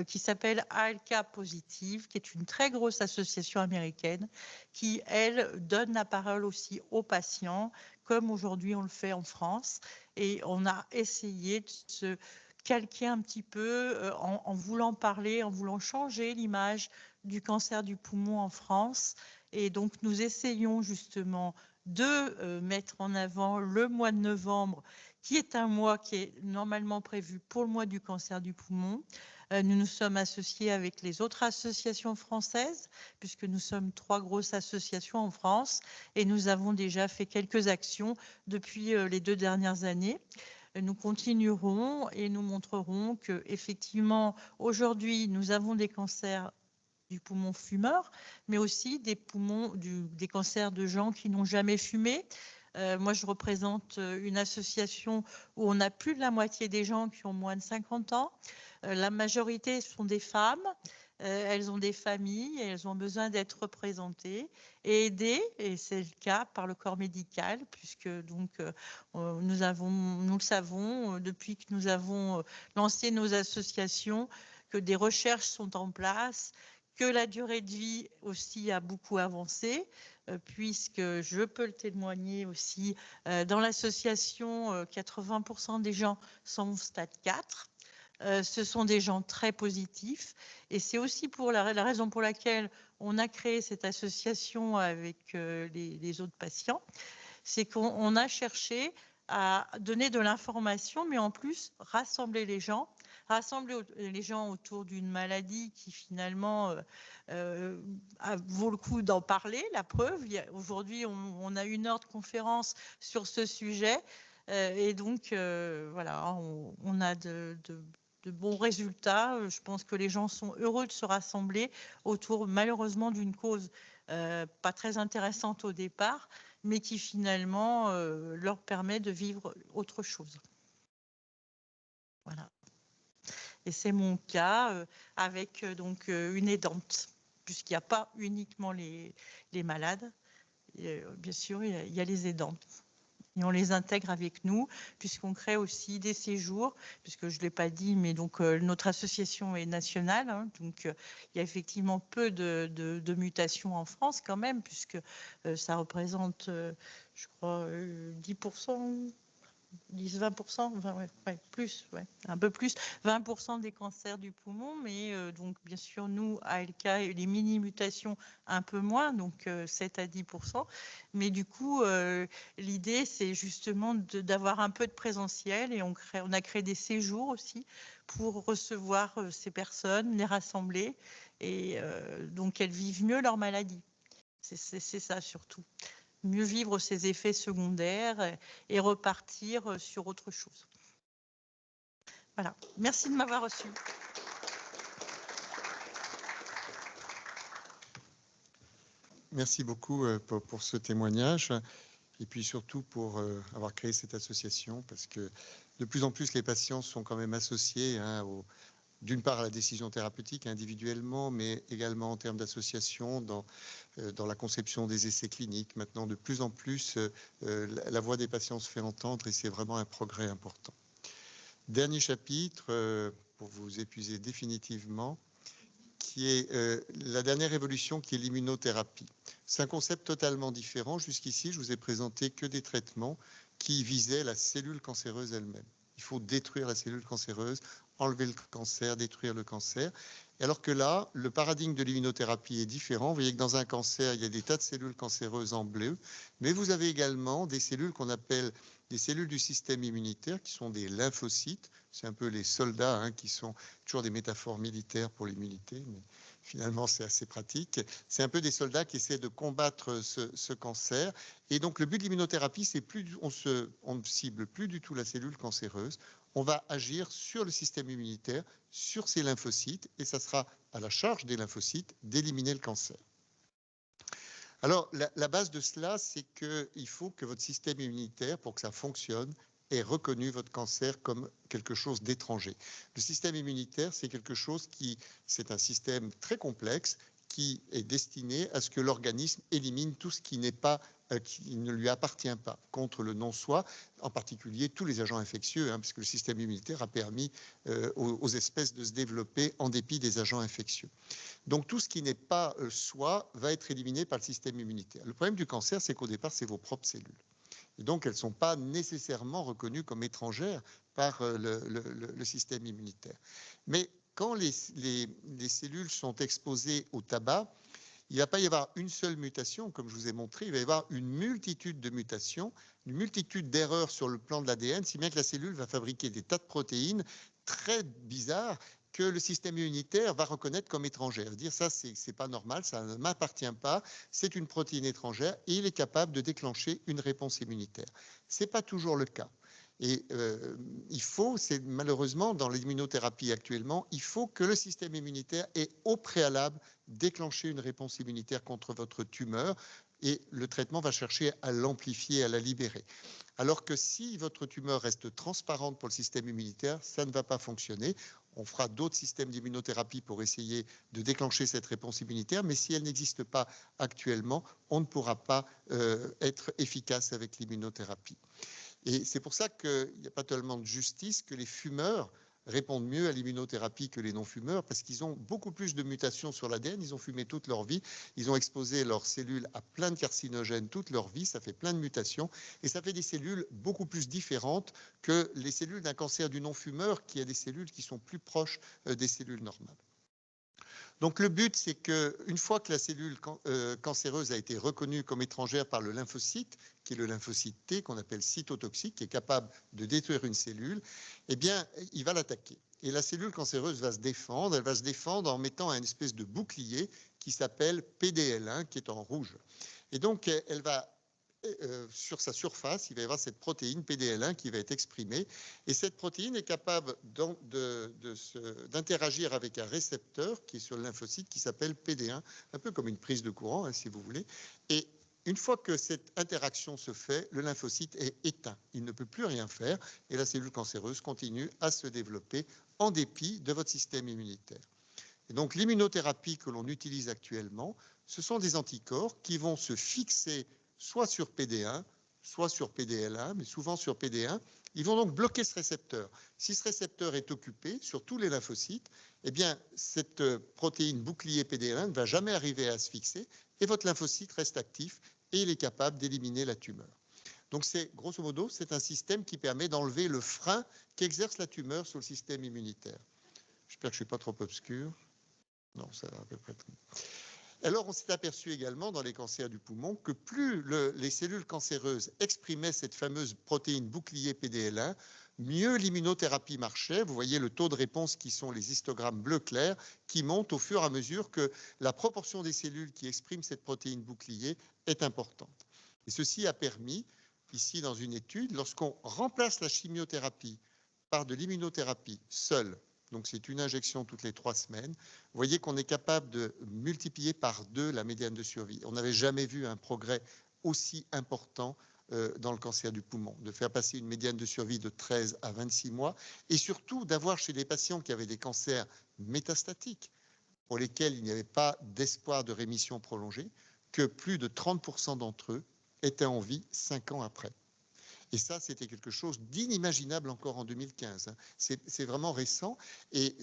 qui s'appelle ALK Positive, qui est une très grosse association américaine qui, elle, donne la parole aussi aux patients, comme aujourd'hui on le fait en France. Et on a essayé de se calquer un petit peu en voulant parler, en voulant changer l'image du cancer du poumon en France. Et donc nous essayons justement de mettre en avant le mois de novembre, qui est un mois qui est normalement prévu pour le mois du cancer du poumon. Nous nous sommes associés avec les autres associations françaises, puisque nous sommes 3 grosses associations en France, et nous avons déjà fait quelques actions depuis les 2 dernières années. Nous continuerons et nous montrerons que, effectivement, aujourd'hui, nous avons des cancers du poumon fumeur, mais aussi des cancers de gens qui n'ont jamais fumé. Moi, je représente une association où on a plus de la moitié des gens qui ont moins de 50 ans. La majorité sont des femmes. Elles ont des familles et elles ont besoin d'être représentées et aidées, et c'est le cas par le corps médical, puisque donc nous le savons depuis que nous avons lancé nos associations, que des recherches sont en place, que la durée de vie aussi a beaucoup avancé, puisque je peux le témoigner aussi, dans l'association, 80% des gens sont au stade 4. Ce sont des gens très positifs, et c'est aussi pour la raison pour laquelle on a créé cette association avec les autres patients, c'est qu'on a cherché à donner de l'information, mais en plus rassembler les gens autour d'une maladie qui finalement vaut le coup d'en parler. La preuve, aujourd'hui on a 1 heure de conférence sur ce sujet, et donc voilà, on a de bons résultats. Je pense que les gens sont heureux de se rassembler autour, malheureusement, d'une cause pas très intéressante au départ, mais qui finalement leur permet de vivre autre chose. Voilà. Et c'est mon cas avec donc une aidante, puisqu'il n'y a pas uniquement les malades. Bien sûr, il y a les aidantes. Et on les intègre avec nous, puisqu'on crée aussi des séjours, puisque je ne l'ai pas dit, mais donc notre association est nationale, hein, donc il y a effectivement peu de mutations en France quand même, puisque ça représente, je crois, 10% 10, 20%, plus, un peu plus, 20% des cancers du poumon, mais donc bien sûr, nous, ALK, les mini-mutations, un peu moins, donc 7 à 10%. Mais du coup, l'idée, c'est justement d'avoir un peu de présentiel et on a créé des séjours aussi pour recevoir ces personnes, les rassembler et donc elles vivent mieux leur maladie. C'est ça surtout. Mieux vivre ses effets secondaires et repartir sur autre chose. Voilà. Merci de m'avoir reçu. Merci beaucoup pour ce témoignage et puis surtout pour avoir créé cette association parce que de plus en plus les patients sont quand même associés d'une part à la décision thérapeutique individuellement, mais également en termes d'association dans la conception des essais cliniques. Maintenant, de plus en plus, la voix des patients se fait entendre et c'est vraiment un progrès important. Dernier chapitre, pour vous épuiser définitivement, qui est la dernière évolution, qui est l'immunothérapie. C'est un concept totalement différent. Jusqu'ici, je vous ai présenté que des traitements qui visaient la cellule cancéreuse elle-même. Il faut détruire la cellule cancéreuse, enlever le cancer, détruire le cancer. Alors que là, le paradigme de l'immunothérapie est différent. Vous voyez que dans un cancer, il y a des tas de cellules cancéreuses en bleu, mais vous avez également des cellules qu'on appelle des cellules du système immunitaire, qui sont des lymphocytes. C'est un peu les soldats, qui sont toujours des métaphores militaires pour l'immunité, mais finalement c'est assez pratique. C'est un peu des soldats qui essaient de combattre ce cancer. Et donc le but de l'immunothérapie, c'est on ne cible plus du tout la cellule cancéreuse. On va agir sur le système immunitaire, sur ces lymphocytes, et ça sera à la charge des lymphocytes d'éliminer le cancer. Alors, la base de cela, c'est qu'il faut que votre système immunitaire, pour que ça fonctionne, ait reconnu votre cancer comme quelque chose d'étranger. Le système immunitaire, c'est un système très complexe qui est destiné à ce que l'organisme élimine tout ce qui ne lui appartient pas, contre le non-soi, en particulier tous les agents infectieux, puisque le système immunitaire a permis aux espèces de se développer en dépit des agents infectieux. Donc tout ce qui n'est pas soi va être éliminé par le système immunitaire. Le problème du cancer, c'est qu'au départ, c'est vos propres cellules. Et donc, elles ne sont pas nécessairement reconnues comme étrangères par le système immunitaire. Mais quand les cellules sont exposées au tabac, il ne va pas y avoir une seule mutation, comme je vous ai montré, il va y avoir une multitude de mutations, une multitude d'erreurs sur le plan de l'ADN, si bien que la cellule va fabriquer des tas de protéines très bizarres que le système immunitaire va reconnaître comme étrangères. Dire ça, c'est pas normal, ça ne m'appartient pas, c'est une protéine étrangère et il est capable de déclencher une réponse immunitaire. C'est pas toujours le cas. Et c'est malheureusement dans l'immunothérapie actuellement, il faut que le système immunitaire ait au préalable déclenché une réponse immunitaire contre votre tumeur et le traitement va chercher à l'amplifier, à la libérer. Alors que si votre tumeur reste transparente pour le système immunitaire, ça ne va pas fonctionner. On fera d'autres systèmes d'immunothérapie pour essayer de déclencher cette réponse immunitaire, mais si elle n'existe pas actuellement, on ne pourra pas être efficace avec l'immunothérapie. Et c'est pour ça qu'il n'y a pas tellement de justice que les fumeurs répondent mieux à l'immunothérapie que les non-fumeurs parce qu'ils ont beaucoup plus de mutations sur l'ADN, ils ont fumé toute leur vie, ils ont exposé leurs cellules à plein de carcinogènes toute leur vie, ça fait plein de mutations et ça fait des cellules beaucoup plus différentes que les cellules d'un cancer du non-fumeur qui a des cellules qui sont plus proches des cellules normales. Donc le but, c'est qu'une fois que la cellule cancéreuse a été reconnue comme étrangère par le lymphocyte, qui est le lymphocyte T, qu'on appelle cytotoxique, qui est capable de détruire une cellule, eh bien, il va l'attaquer. Et la cellule cancéreuse va se défendre, elle va se défendre en mettant une espèce de bouclier qui s'appelle PDL1, qui est en rouge. Et donc, elle va sur sa surface, il va y avoir cette protéine PDL1 qui va être exprimée. Et cette protéine est capable d'interagir avec un récepteur qui est sur le lymphocyte qui s'appelle PD1, un peu comme une prise de courant, si vous voulez. Et une fois que cette interaction se fait, le lymphocyte est éteint. Il ne peut plus rien faire et la cellule cancéreuse continue à se développer en dépit de votre système immunitaire. Et donc l'immunothérapie que l'on utilise actuellement, ce sont des anticorps qui vont se fixer soit sur PD1, soit sur PDL1, mais souvent sur PD1. Ils vont donc bloquer ce récepteur. Si ce récepteur est occupé sur tous les lymphocytes, eh bien, cette protéine bouclier PDL1 ne va jamais arriver à se fixer et votre lymphocyte reste actif et il est capable d'éliminer la tumeur. Donc, grosso modo, c'est un système qui permet d'enlever le frein qu'exerce la tumeur sur le système immunitaire. J'espère que je ne suis pas trop obscur. Non, ça va à peu près tout. Alors, on s'est aperçu également dans les cancers du poumon que plus les cellules cancéreuses exprimaient cette fameuse protéine bouclier PDL1, mieux l'immunothérapie marchait. Vous voyez le taux de réponse qui sont les histogrammes bleu clair qui montent au fur et à mesure que la proportion des cellules qui expriment cette protéine bouclier est importante. Et ceci a permis, ici dans une étude, lorsqu'on remplace la chimiothérapie par de l'immunothérapie seule, donc c'est une injection toutes les 3 semaines, vous voyez qu'on est capable de multiplier par 2 la médiane de survie. On n'avait jamais vu un progrès aussi important dans le cancer du poumon, de faire passer une médiane de survie de 13 à 26 mois, et surtout d'avoir chez les patients qui avaient des cancers métastatiques, pour lesquels il n'y avait pas d'espoir de rémission prolongée, que plus de 30% d'entre eux étaient en vie 5 ans après. Et ça, c'était quelque chose d'inimaginable encore en 2015. C'est vraiment récent. Et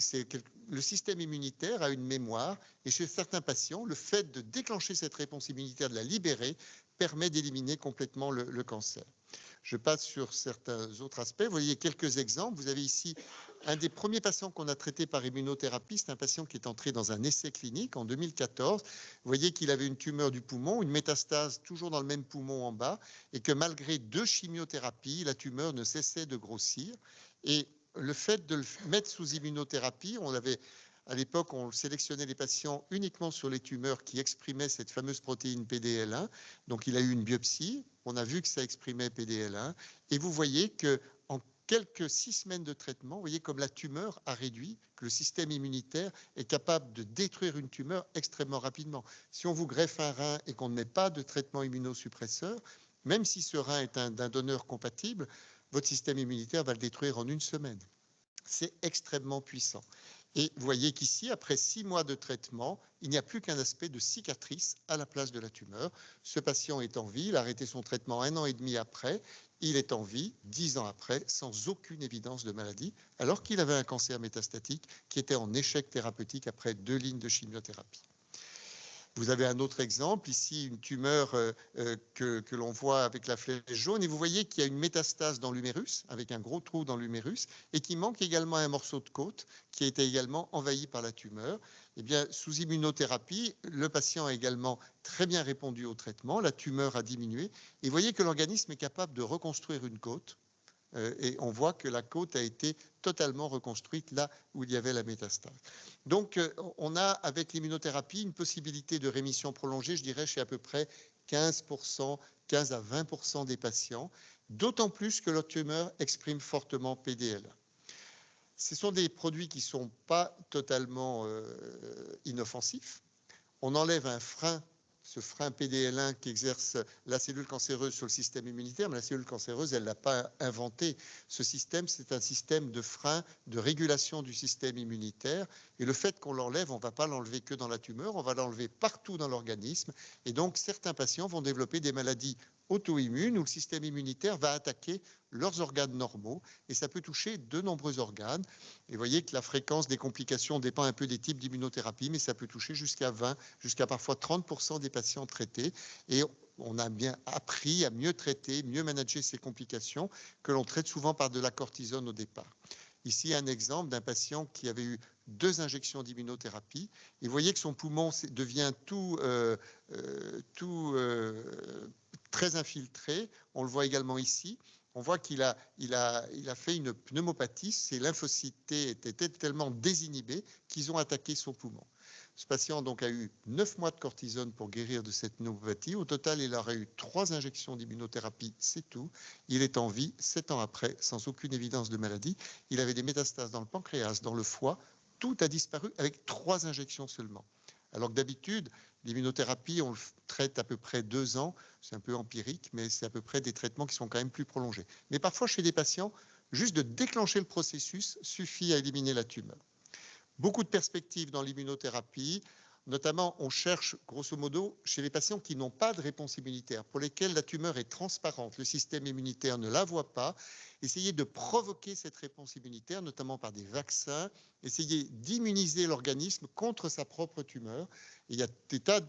le système immunitaire a une mémoire. Et chez certains patients, le fait de déclencher cette réponse immunitaire, de la libérer, permet d'éliminer complètement le cancer. Je passe sur certains autres aspects. Vous voyez quelques exemples. Vous avez ici un des premiers patients qu'on a traité par immunothérapie. C'est un patient qui est entré dans un essai clinique en 2014. Vous voyez qu'il avait une tumeur du poumon, une métastase toujours dans le même poumon en bas, et que malgré 2 chimiothérapies, la tumeur ne cessait de grossir. Et le fait de le mettre sous immunothérapie, à l'époque, on sélectionnait les patients uniquement sur les tumeurs qui exprimaient cette fameuse protéine PDL1. Donc, il a eu une biopsie. On a vu que ça exprimait PDL1. Et vous voyez qu'en quelques 6 semaines de traitement, vous voyez comme la tumeur a réduit, que le système immunitaire est capable de détruire une tumeur extrêmement rapidement. Si on vous greffe un rein et qu'on ne met pas de traitement immunosuppresseur, même si ce rein est d'un donneur compatible, votre système immunitaire va le détruire en 1 semaine. C'est extrêmement puissant. Et vous voyez qu'ici, après 6 mois de traitement, il n'y a plus qu'un aspect de cicatrice à la place de la tumeur. Ce patient est en vie, il a arrêté son traitement 1 an et demi après, il est en vie 10 ans après, sans aucune évidence de maladie, alors qu'il avait un cancer métastatique qui était en échec thérapeutique après 2 lignes de chimiothérapie. Vous avez un autre exemple, ici une tumeur que l'on voit avec la flèche jaune, et vous voyez qu'il y a une métastase dans l'humérus, avec un gros trou dans l'humérus, et qu'il manque également un morceau de côte qui a été également envahi par la tumeur. Eh bien, sous immunothérapie, le patient a également très bien répondu au traitement, la tumeur a diminué, et vous voyez que l'organisme est capable de reconstruire une côte, et on voit que la côte a été totalement reconstruite là où il y avait la métastase. Donc, on a avec l'immunothérapie une possibilité de rémission prolongée, je dirais, chez à peu près 15%, 15 à 20% des patients, d'autant plus que leur tumeur exprime fortement PDL. Ce sont des produits qui ne sont pas totalement inoffensifs. On enlève un frein, ce frein PDL1 qui exerce la cellule cancéreuse sur le système immunitaire, mais la cellule cancéreuse, elle ne l'a pas inventé. Ce système, c'est un système de frein, de régulation du système immunitaire. Et le fait qu'on l'enlève, on ne va pas l'enlever que dans la tumeur, on va l'enlever partout dans l'organisme. Et donc, certains patients vont développer des maladies auto-immunes où le système immunitaire va attaquer leurs organes normaux et ça peut toucher de nombreux organes. Et vous voyez que la fréquence des complications dépend un peu des types d'immunothérapie, mais ça peut toucher jusqu'à 20, jusqu'à parfois 30% des patients traités. Et on a bien appris à mieux traiter, mieux manager ces complications que l'on traite souvent par de la cortisone au départ. Ici, un exemple d'un patient qui avait eu 2 injections d'immunothérapie. Et vous voyez que son poumon devient tout très infiltré. On le voit également ici. On voit qu'il a fait une pneumopathie. Ses lymphocytes T étaient tellement désinhibés qu'ils ont attaqué son poumon. Ce patient donc a eu 9 mois de cortisone pour guérir de cette pneumopathie. Au total, il aurait eu 3 injections d'immunothérapie, c'est tout. Il est en vie 7 ans après, sans aucune évidence de maladie. Il avait des métastases dans le pancréas, dans le foie. Tout a disparu avec 3 injections seulement. Alors que d'habitude, l'immunothérapie, on le traite à peu près 2 ans. C'est un peu empirique, mais c'est à peu près des traitements qui sont quand même plus prolongés. Mais parfois, chez des patients, juste de déclencher le processus suffit à éliminer la tumeur. Beaucoup de perspectives dans l'immunothérapie. Notamment, on cherche, grosso modo, chez les patients qui n'ont pas de réponse immunitaire, pour lesquels la tumeur est transparente, le système immunitaire ne la voit pas, essayer de provoquer cette réponse immunitaire, notamment par des vaccins, essayer d'immuniser l'organisme contre sa propre tumeur. Et il y a des tas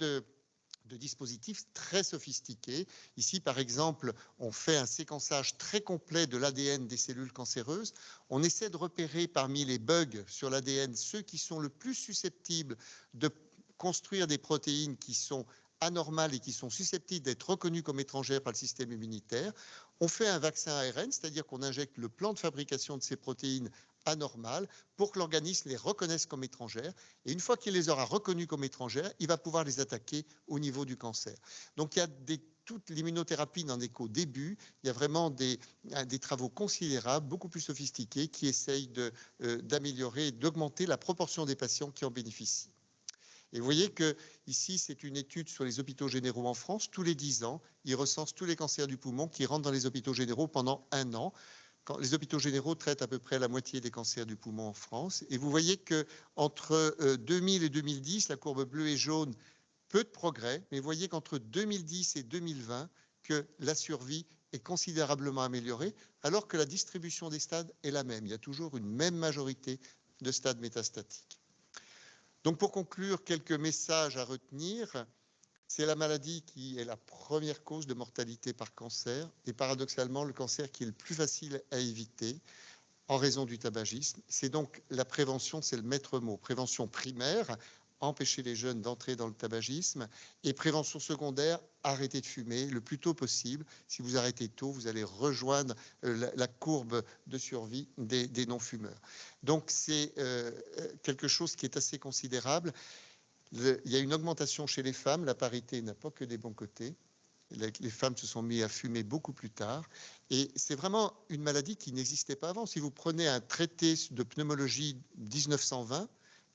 de dispositifs très sophistiqués. Ici, par exemple, on fait un séquençage très complet de l'ADN des cellules cancéreuses. On essaie de repérer parmi les bugs sur l'ADN ceux qui sont le plus susceptibles de construire des protéines qui sont anormales et qui sont susceptibles d'être reconnues comme étrangères par le système immunitaire. On fait un vaccin ARN, c'est-à-dire qu'on injecte le plan de fabrication de ces protéines anormales pour que l'organisme les reconnaisse comme étrangères. Et une fois qu'il les aura reconnues comme étrangères, il va pouvoir les attaquer au niveau du cancer. Donc il y a toute l'immunothérapie n'en est qu'au début. Il y a vraiment des travaux considérables, beaucoup plus sophistiqués, qui essayent d'améliorer, d'augmenter la proportion des patients qui en bénéficient. Et vous voyez que ici, c'est une étude sur les hôpitaux généraux en France. Tous les 10 ans, ils recensent tous les cancers du poumon qui rentrent dans les hôpitaux généraux pendant 1 an. Les hôpitaux généraux traitent à peu près la moitié des cancers du poumon en France. Et vous voyez qu'entre 2000 et 2010, la courbe bleue et jaune, peu de progrès, mais vous voyez qu'entre 2010 et 2020, que la survie est considérablement améliorée, alors que la distribution des stades est la même. Il y a toujours une même majorité de stades métastatiques. Donc pour conclure, quelques messages à retenir. C'est la maladie qui est la première cause de mortalité par cancer et paradoxalement le cancer qui est le plus facile à éviter en raison du tabagisme. C'est donc la prévention, c'est le maître mot. Prévention primaire, empêcher les jeunes d'entrer dans le tabagisme, et prévention secondaire, arrêter de fumer le plus tôt possible. Si vous arrêtez tôt, vous allez rejoindre la courbe de survie des non-fumeurs. Donc c'est quelque chose qui est assez considérable. Il y a une augmentation chez les femmes, la parité n'a pas que des bons côtés. Les femmes se sont mises à fumer beaucoup plus tard. Et c'est vraiment une maladie qui n'existait pas avant. Si vous prenez un traité de pneumologie 1920,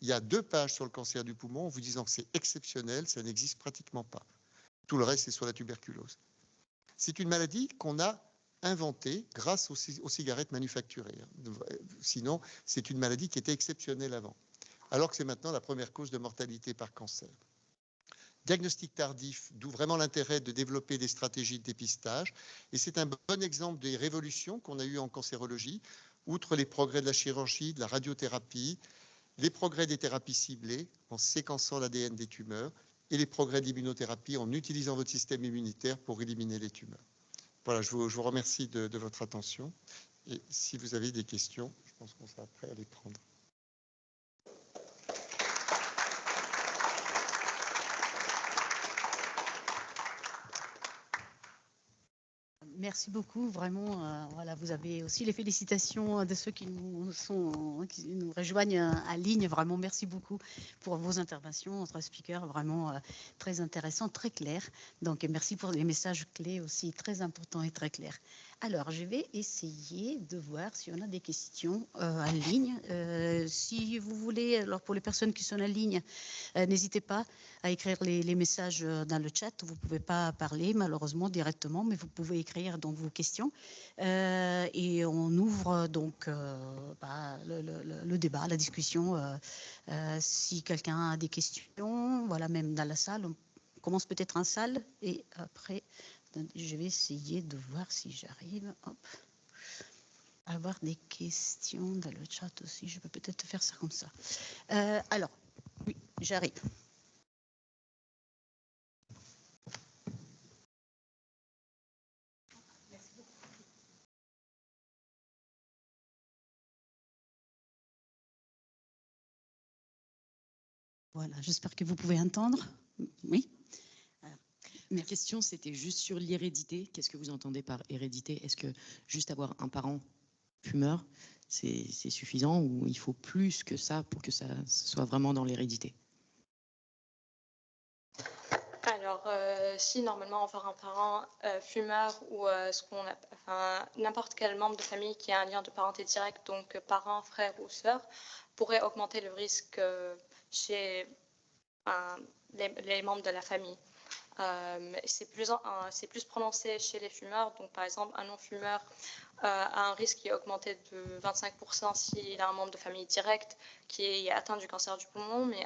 il y a 2 pages sur le cancer du poumon en vous disant que c'est exceptionnel, ça n'existe pratiquement pas. Tout le reste, c'est sur la tuberculose. C'est une maladie qu'on a inventée grâce aux cigarettes manufacturées. Sinon, c'est une maladie qui était exceptionnelle avant, alors que c'est maintenant la première cause de mortalité par cancer. Diagnostic tardif, d'où vraiment l'intérêt de développer des stratégies de dépistage. Et c'est un bon exemple des révolutions qu'on a eues en cancérologie, outre les progrès de la chirurgie, de la radiothérapie, les progrès des thérapies ciblées en séquençant l'ADN des tumeurs et les progrès de l'immunothérapie en utilisant votre système immunitaire pour éliminer les tumeurs. Voilà, je vous remercie de votre attention. Et si vous avez des questions, je pense qu'on sera prêt à les prendre. Merci beaucoup, vraiment. Voilà, vous avez aussi les félicitations de ceux qui nous rejoignent en ligne. Vraiment, merci beaucoup pour vos interventions entre speakers, vraiment très intéressants, très clairs. Donc, merci pour les messages clés aussi, très importants et très clairs. Alors, je vais essayer de voir si on a des questions en ligne. Si vous voulez, alors pour les personnes qui sont en ligne, n'hésitez pas à écrire les messages dans le chat. Vous ne pouvez pas parler malheureusement directement, mais vous pouvez écrire donc vos questions. Et on ouvre donc le débat, la discussion. Si quelqu'un a des questions, voilà, même dans la salle, on commence peut-être en salle et après, je vais essayer de voir si j'arrive à avoir des questions dans le chat aussi. Je peux peut-être faire ça comme ça. Alors, oui, j'arrive. Voilà, j'espère que vous pouvez entendre. Oui. Ma question, c'était juste sur l'hérédité. Qu'est-ce que vous entendez par hérédité? Est-ce que juste avoir un parent fumeur, c'est suffisant ou il faut plus que ça pour que ça soit vraiment dans l'hérédité? Alors, si normalement avoir un parent fumeur ou n'importe quel membre de famille qui a un lien de parenté direct, donc parents, frères ou sœurs, pourrait augmenter le risque chez les membres de la famille. C'est plus prononcé chez les fumeurs. Donc, par exemple, un non-fumeur a un risque qui est augmenté de 25% s'il a un membre de famille direct qui est atteint du cancer du poumon, mais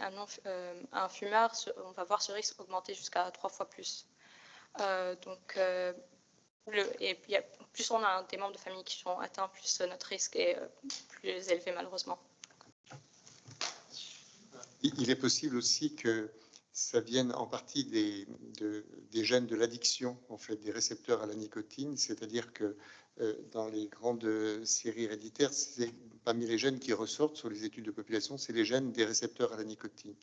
un fumeur, on va voir ce risque augmenter jusqu'à 3 fois plus. Plus on a des membres de famille qui sont atteints, plus notre risque est plus élevé, malheureusement. Il est possible aussi que ça vienne en partie des gènes de l'addiction, en fait, des récepteurs à la nicotine, c'est-à-dire que dans les grandes séries héréditaires, parmi les gènes qui ressortent sur les études de population, c'est les gènes des récepteurs à la nicotine.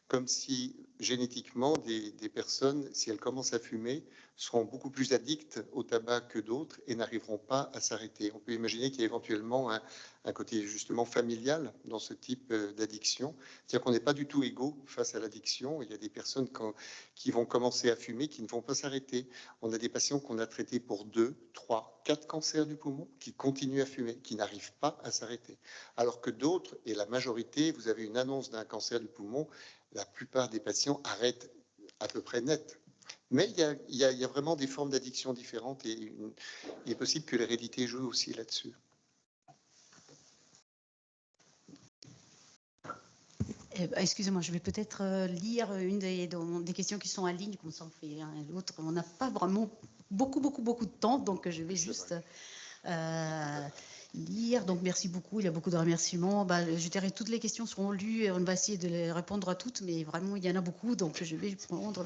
Comme si génétiquement, des personnes, si elles commencent à fumer, seront beaucoup plus addictes au tabac que d'autres et n'arriveront pas à s'arrêter. On peut imaginer qu'il y a éventuellement un côté justement familial dans ce type d'addiction. C'est-à-dire qu'on n'est pas du tout égaux face à l'addiction. Il y a des personnes qui vont commencer à fumer, qui ne vont pas s'arrêter. On a des patients qu'on a traités pour 2, 3, 4 cancers du poumon, qui continuent à fumer, qui n'arrivent pas à s'arrêter. Alors que d'autres, et la majorité, vous avez une annonce d'un cancer du poumon, la plupart des patients arrêtent à peu près net. Mais il y a vraiment des formes d'addiction différentes et il est possible que l'hérédité joue aussi là-dessus. Excusez-moi, je vais peut-être lire une des questions qui sont en ligne, comme ça on fait un et l'autre. On n'a pas vraiment beaucoup de temps, donc je vais juste lire. Donc merci beaucoup, il y a beaucoup de remerciements. Je dirais toutes les questions seront lues et on va essayer de les répondre à toutes, mais vraiment il y en a beaucoup, donc je vais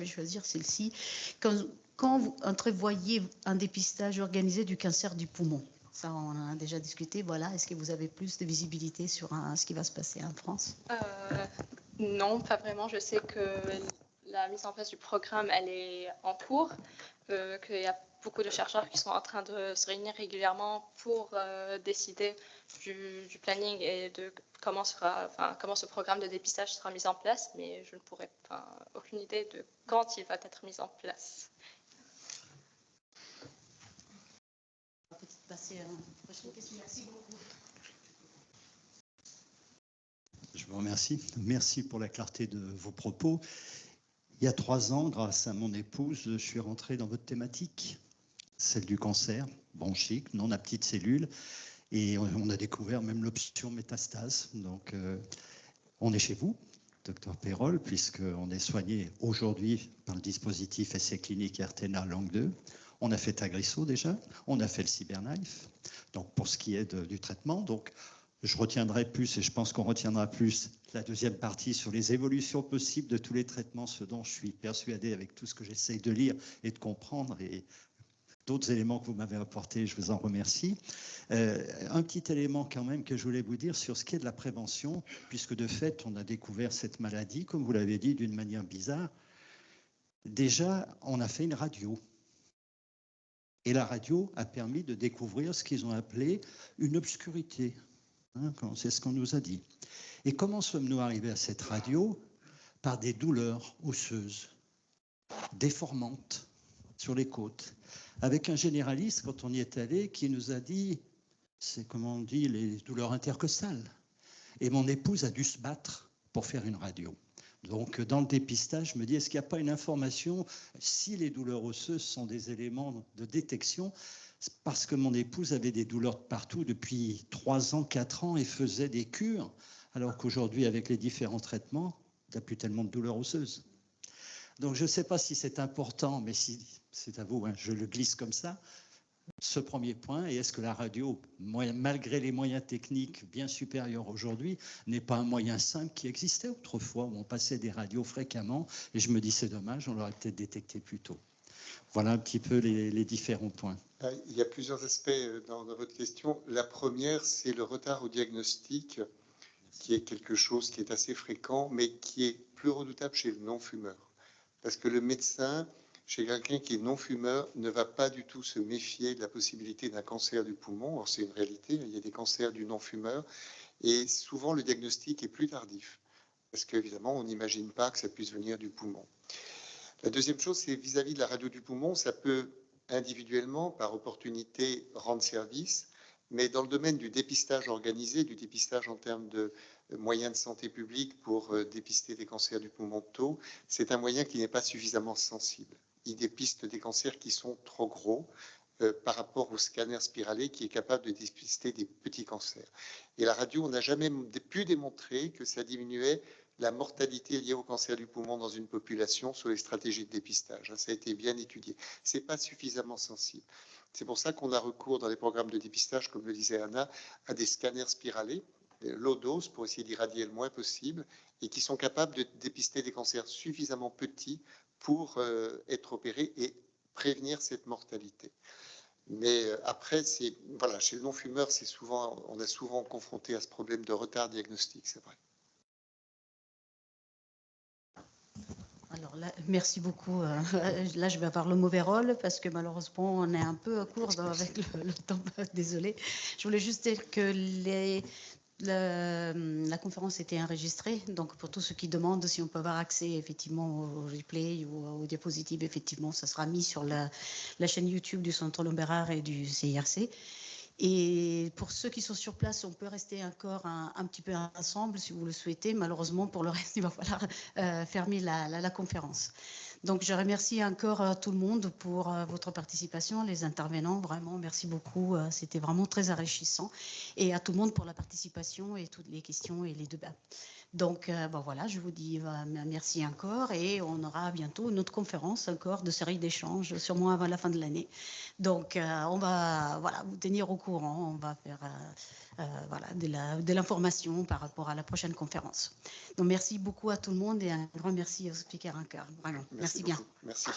choisir celle-ci. Quand vous entrevoyez un dépistage organisé du cancer du poumon? Ça, on en a déjà discuté. Voilà. Est-ce que vous avez plus de visibilité sur ce qui va se passer en France? Non, pas vraiment. Je sais que la mise en place du programme, elle est en cours, qu'il y a beaucoup de chercheurs qui sont en train de se réunir régulièrement pour décider du planning et de comment ce programme de dépistage sera mis en place, mais je ne pourrais pas, aucune idée de quand il va être mis en place. Passer à la prochaine question. Merci beaucoup. Je vous remercie. Merci pour la clarté de vos propos. Il y a 3 ans, grâce à mon épouse, je suis rentré dans votre thématique, celle du cancer bronchique, non à petites cellules, et on a découvert même l'option métastase. Donc, on est chez vous, docteur Perrol, puisqu'on est soigné aujourd'hui par le dispositif essai clinique RTNA Langue 2. On a fait Tagrisso déjà, on a fait le CyberKnife, donc pour ce qui est du traitement. Donc, je retiendrai plus, et je pense qu'on retiendra plus, la deuxième partie sur les évolutions possibles de tous les traitements, ce dont je suis persuadé avec tout ce que j'essaye de lire et de comprendre, et d'autres éléments que vous m'avez apportés, je vous en remercie. Un petit élément quand même que je voulais vous dire sur ce qui est de la prévention, puisque de fait, on a découvert cette maladie, comme vous l'avez dit, d'une manière bizarre. Déjà, on a fait une radio. Et la radio a permis de découvrir ce qu'ils ont appelé une obscurité. C'est ce qu'on nous a dit. Et comment sommes-nous arrivés à cette radio? Par des douleurs osseuses, déformantes sur les côtes, avec un généraliste, quand on y est allé, qui nous a dit, c'est comment on dit, les douleurs intercostales. Et mon épouse a dû se battre pour faire une radio. Donc, dans le dépistage, je me dis, est-ce qu'il n'y a pas une information, si les douleurs osseuses sont des éléments de détection, parce que mon épouse avait des douleurs de partout depuis 3 ans, 4 ans et faisait des cures, alors qu'aujourd'hui, avec les différents traitements, il n'y a plus tellement de douleurs osseuses. Donc, je ne sais pas si c'est important, mais si c'est à vous, je le glisse comme ça. Ce premier point, et est-ce que la radio, malgré les moyens techniques bien supérieurs aujourd'hui, n'est pas un moyen simple qui existait autrefois, où on passait des radios fréquemment, et je me dis c'est dommage, on l'aurait peut-être détecté plus tôt. Voilà un petit peu les différents points. Il y a plusieurs aspects dans votre question. La première, c'est le retard au diagnostic, qui est quelque chose qui est assez fréquent, mais qui est plus redoutable chez le non-fumeur. Parce que le médecin, chez quelqu'un qui est non-fumeur, ne va pas du tout se méfier de la possibilité d'un cancer du poumon. Or, c'est une réalité, il y a des cancers du non-fumeur, et souvent le diagnostic est plus tardif, parce qu'évidemment, on n'imagine pas que ça puisse venir du poumon. La deuxième chose, c'est vis-à-vis de la radio du poumon, ça peut individuellement, par opportunité, rendre service, mais dans le domaine du dépistage organisé, du dépistage en termes de moyens de santé publique pour dépister des cancers du poumon tôt, c'est un moyen qui n'est pas suffisamment sensible. Il dépiste des cancers qui sont trop gros par rapport au scanner spiralé qui est capable de dépister des petits cancers. Et la radio, on n'a jamais pu démontrer que ça diminuait la mortalité liée au cancer du poumon dans une population sur les stratégies de dépistage. Ça a été bien étudié. Ce n'est pas suffisamment sensible. C'est pour ça qu'on a recours dans les programmes de dépistage, comme le disait Anna, à des scanners spiralés low dose pour essayer d'irradier le moins possible et qui sont capables de dépister des cancers suffisamment petits pour être opérés et prévenir cette mortalité. Mais après, voilà, chez le non-fumeur, on est souvent confronté à ce problème de retard diagnostique, c'est vrai. Alors là, merci beaucoup. Là, je vais avoir le mauvais rôle parce que malheureusement, on est un peu à court avec le temps. Désolée. Je voulais juste dire que la conférence était enregistrée, donc pour tous ceux qui demandent si on peut avoir accès effectivement au replay ou aux diapositives, effectivement, ça sera mis sur la chaîne YouTube du Centre Lombérard et du CIRC. Et pour ceux qui sont sur place, on peut rester encore un petit peu ensemble si vous le souhaitez. Malheureusement, pour le reste, il va falloir fermer la conférence. Donc, je remercie encore tout le monde pour votre participation, les intervenants. Vraiment, merci beaucoup. C'était vraiment très enrichissant. Et à tout le monde pour la participation et toutes les questions et les débats. Donc, voilà, je vous dis merci encore et on aura bientôt une autre conférence encore de série d'échanges, sûrement avant la fin de l'année. Donc, on va vous tenir au courant. On va faire de l'information par rapport à la prochaine conférence. Donc, merci beaucoup à tout le monde et un grand merci aux speakers encore. Vraiment, merci bien. Merci.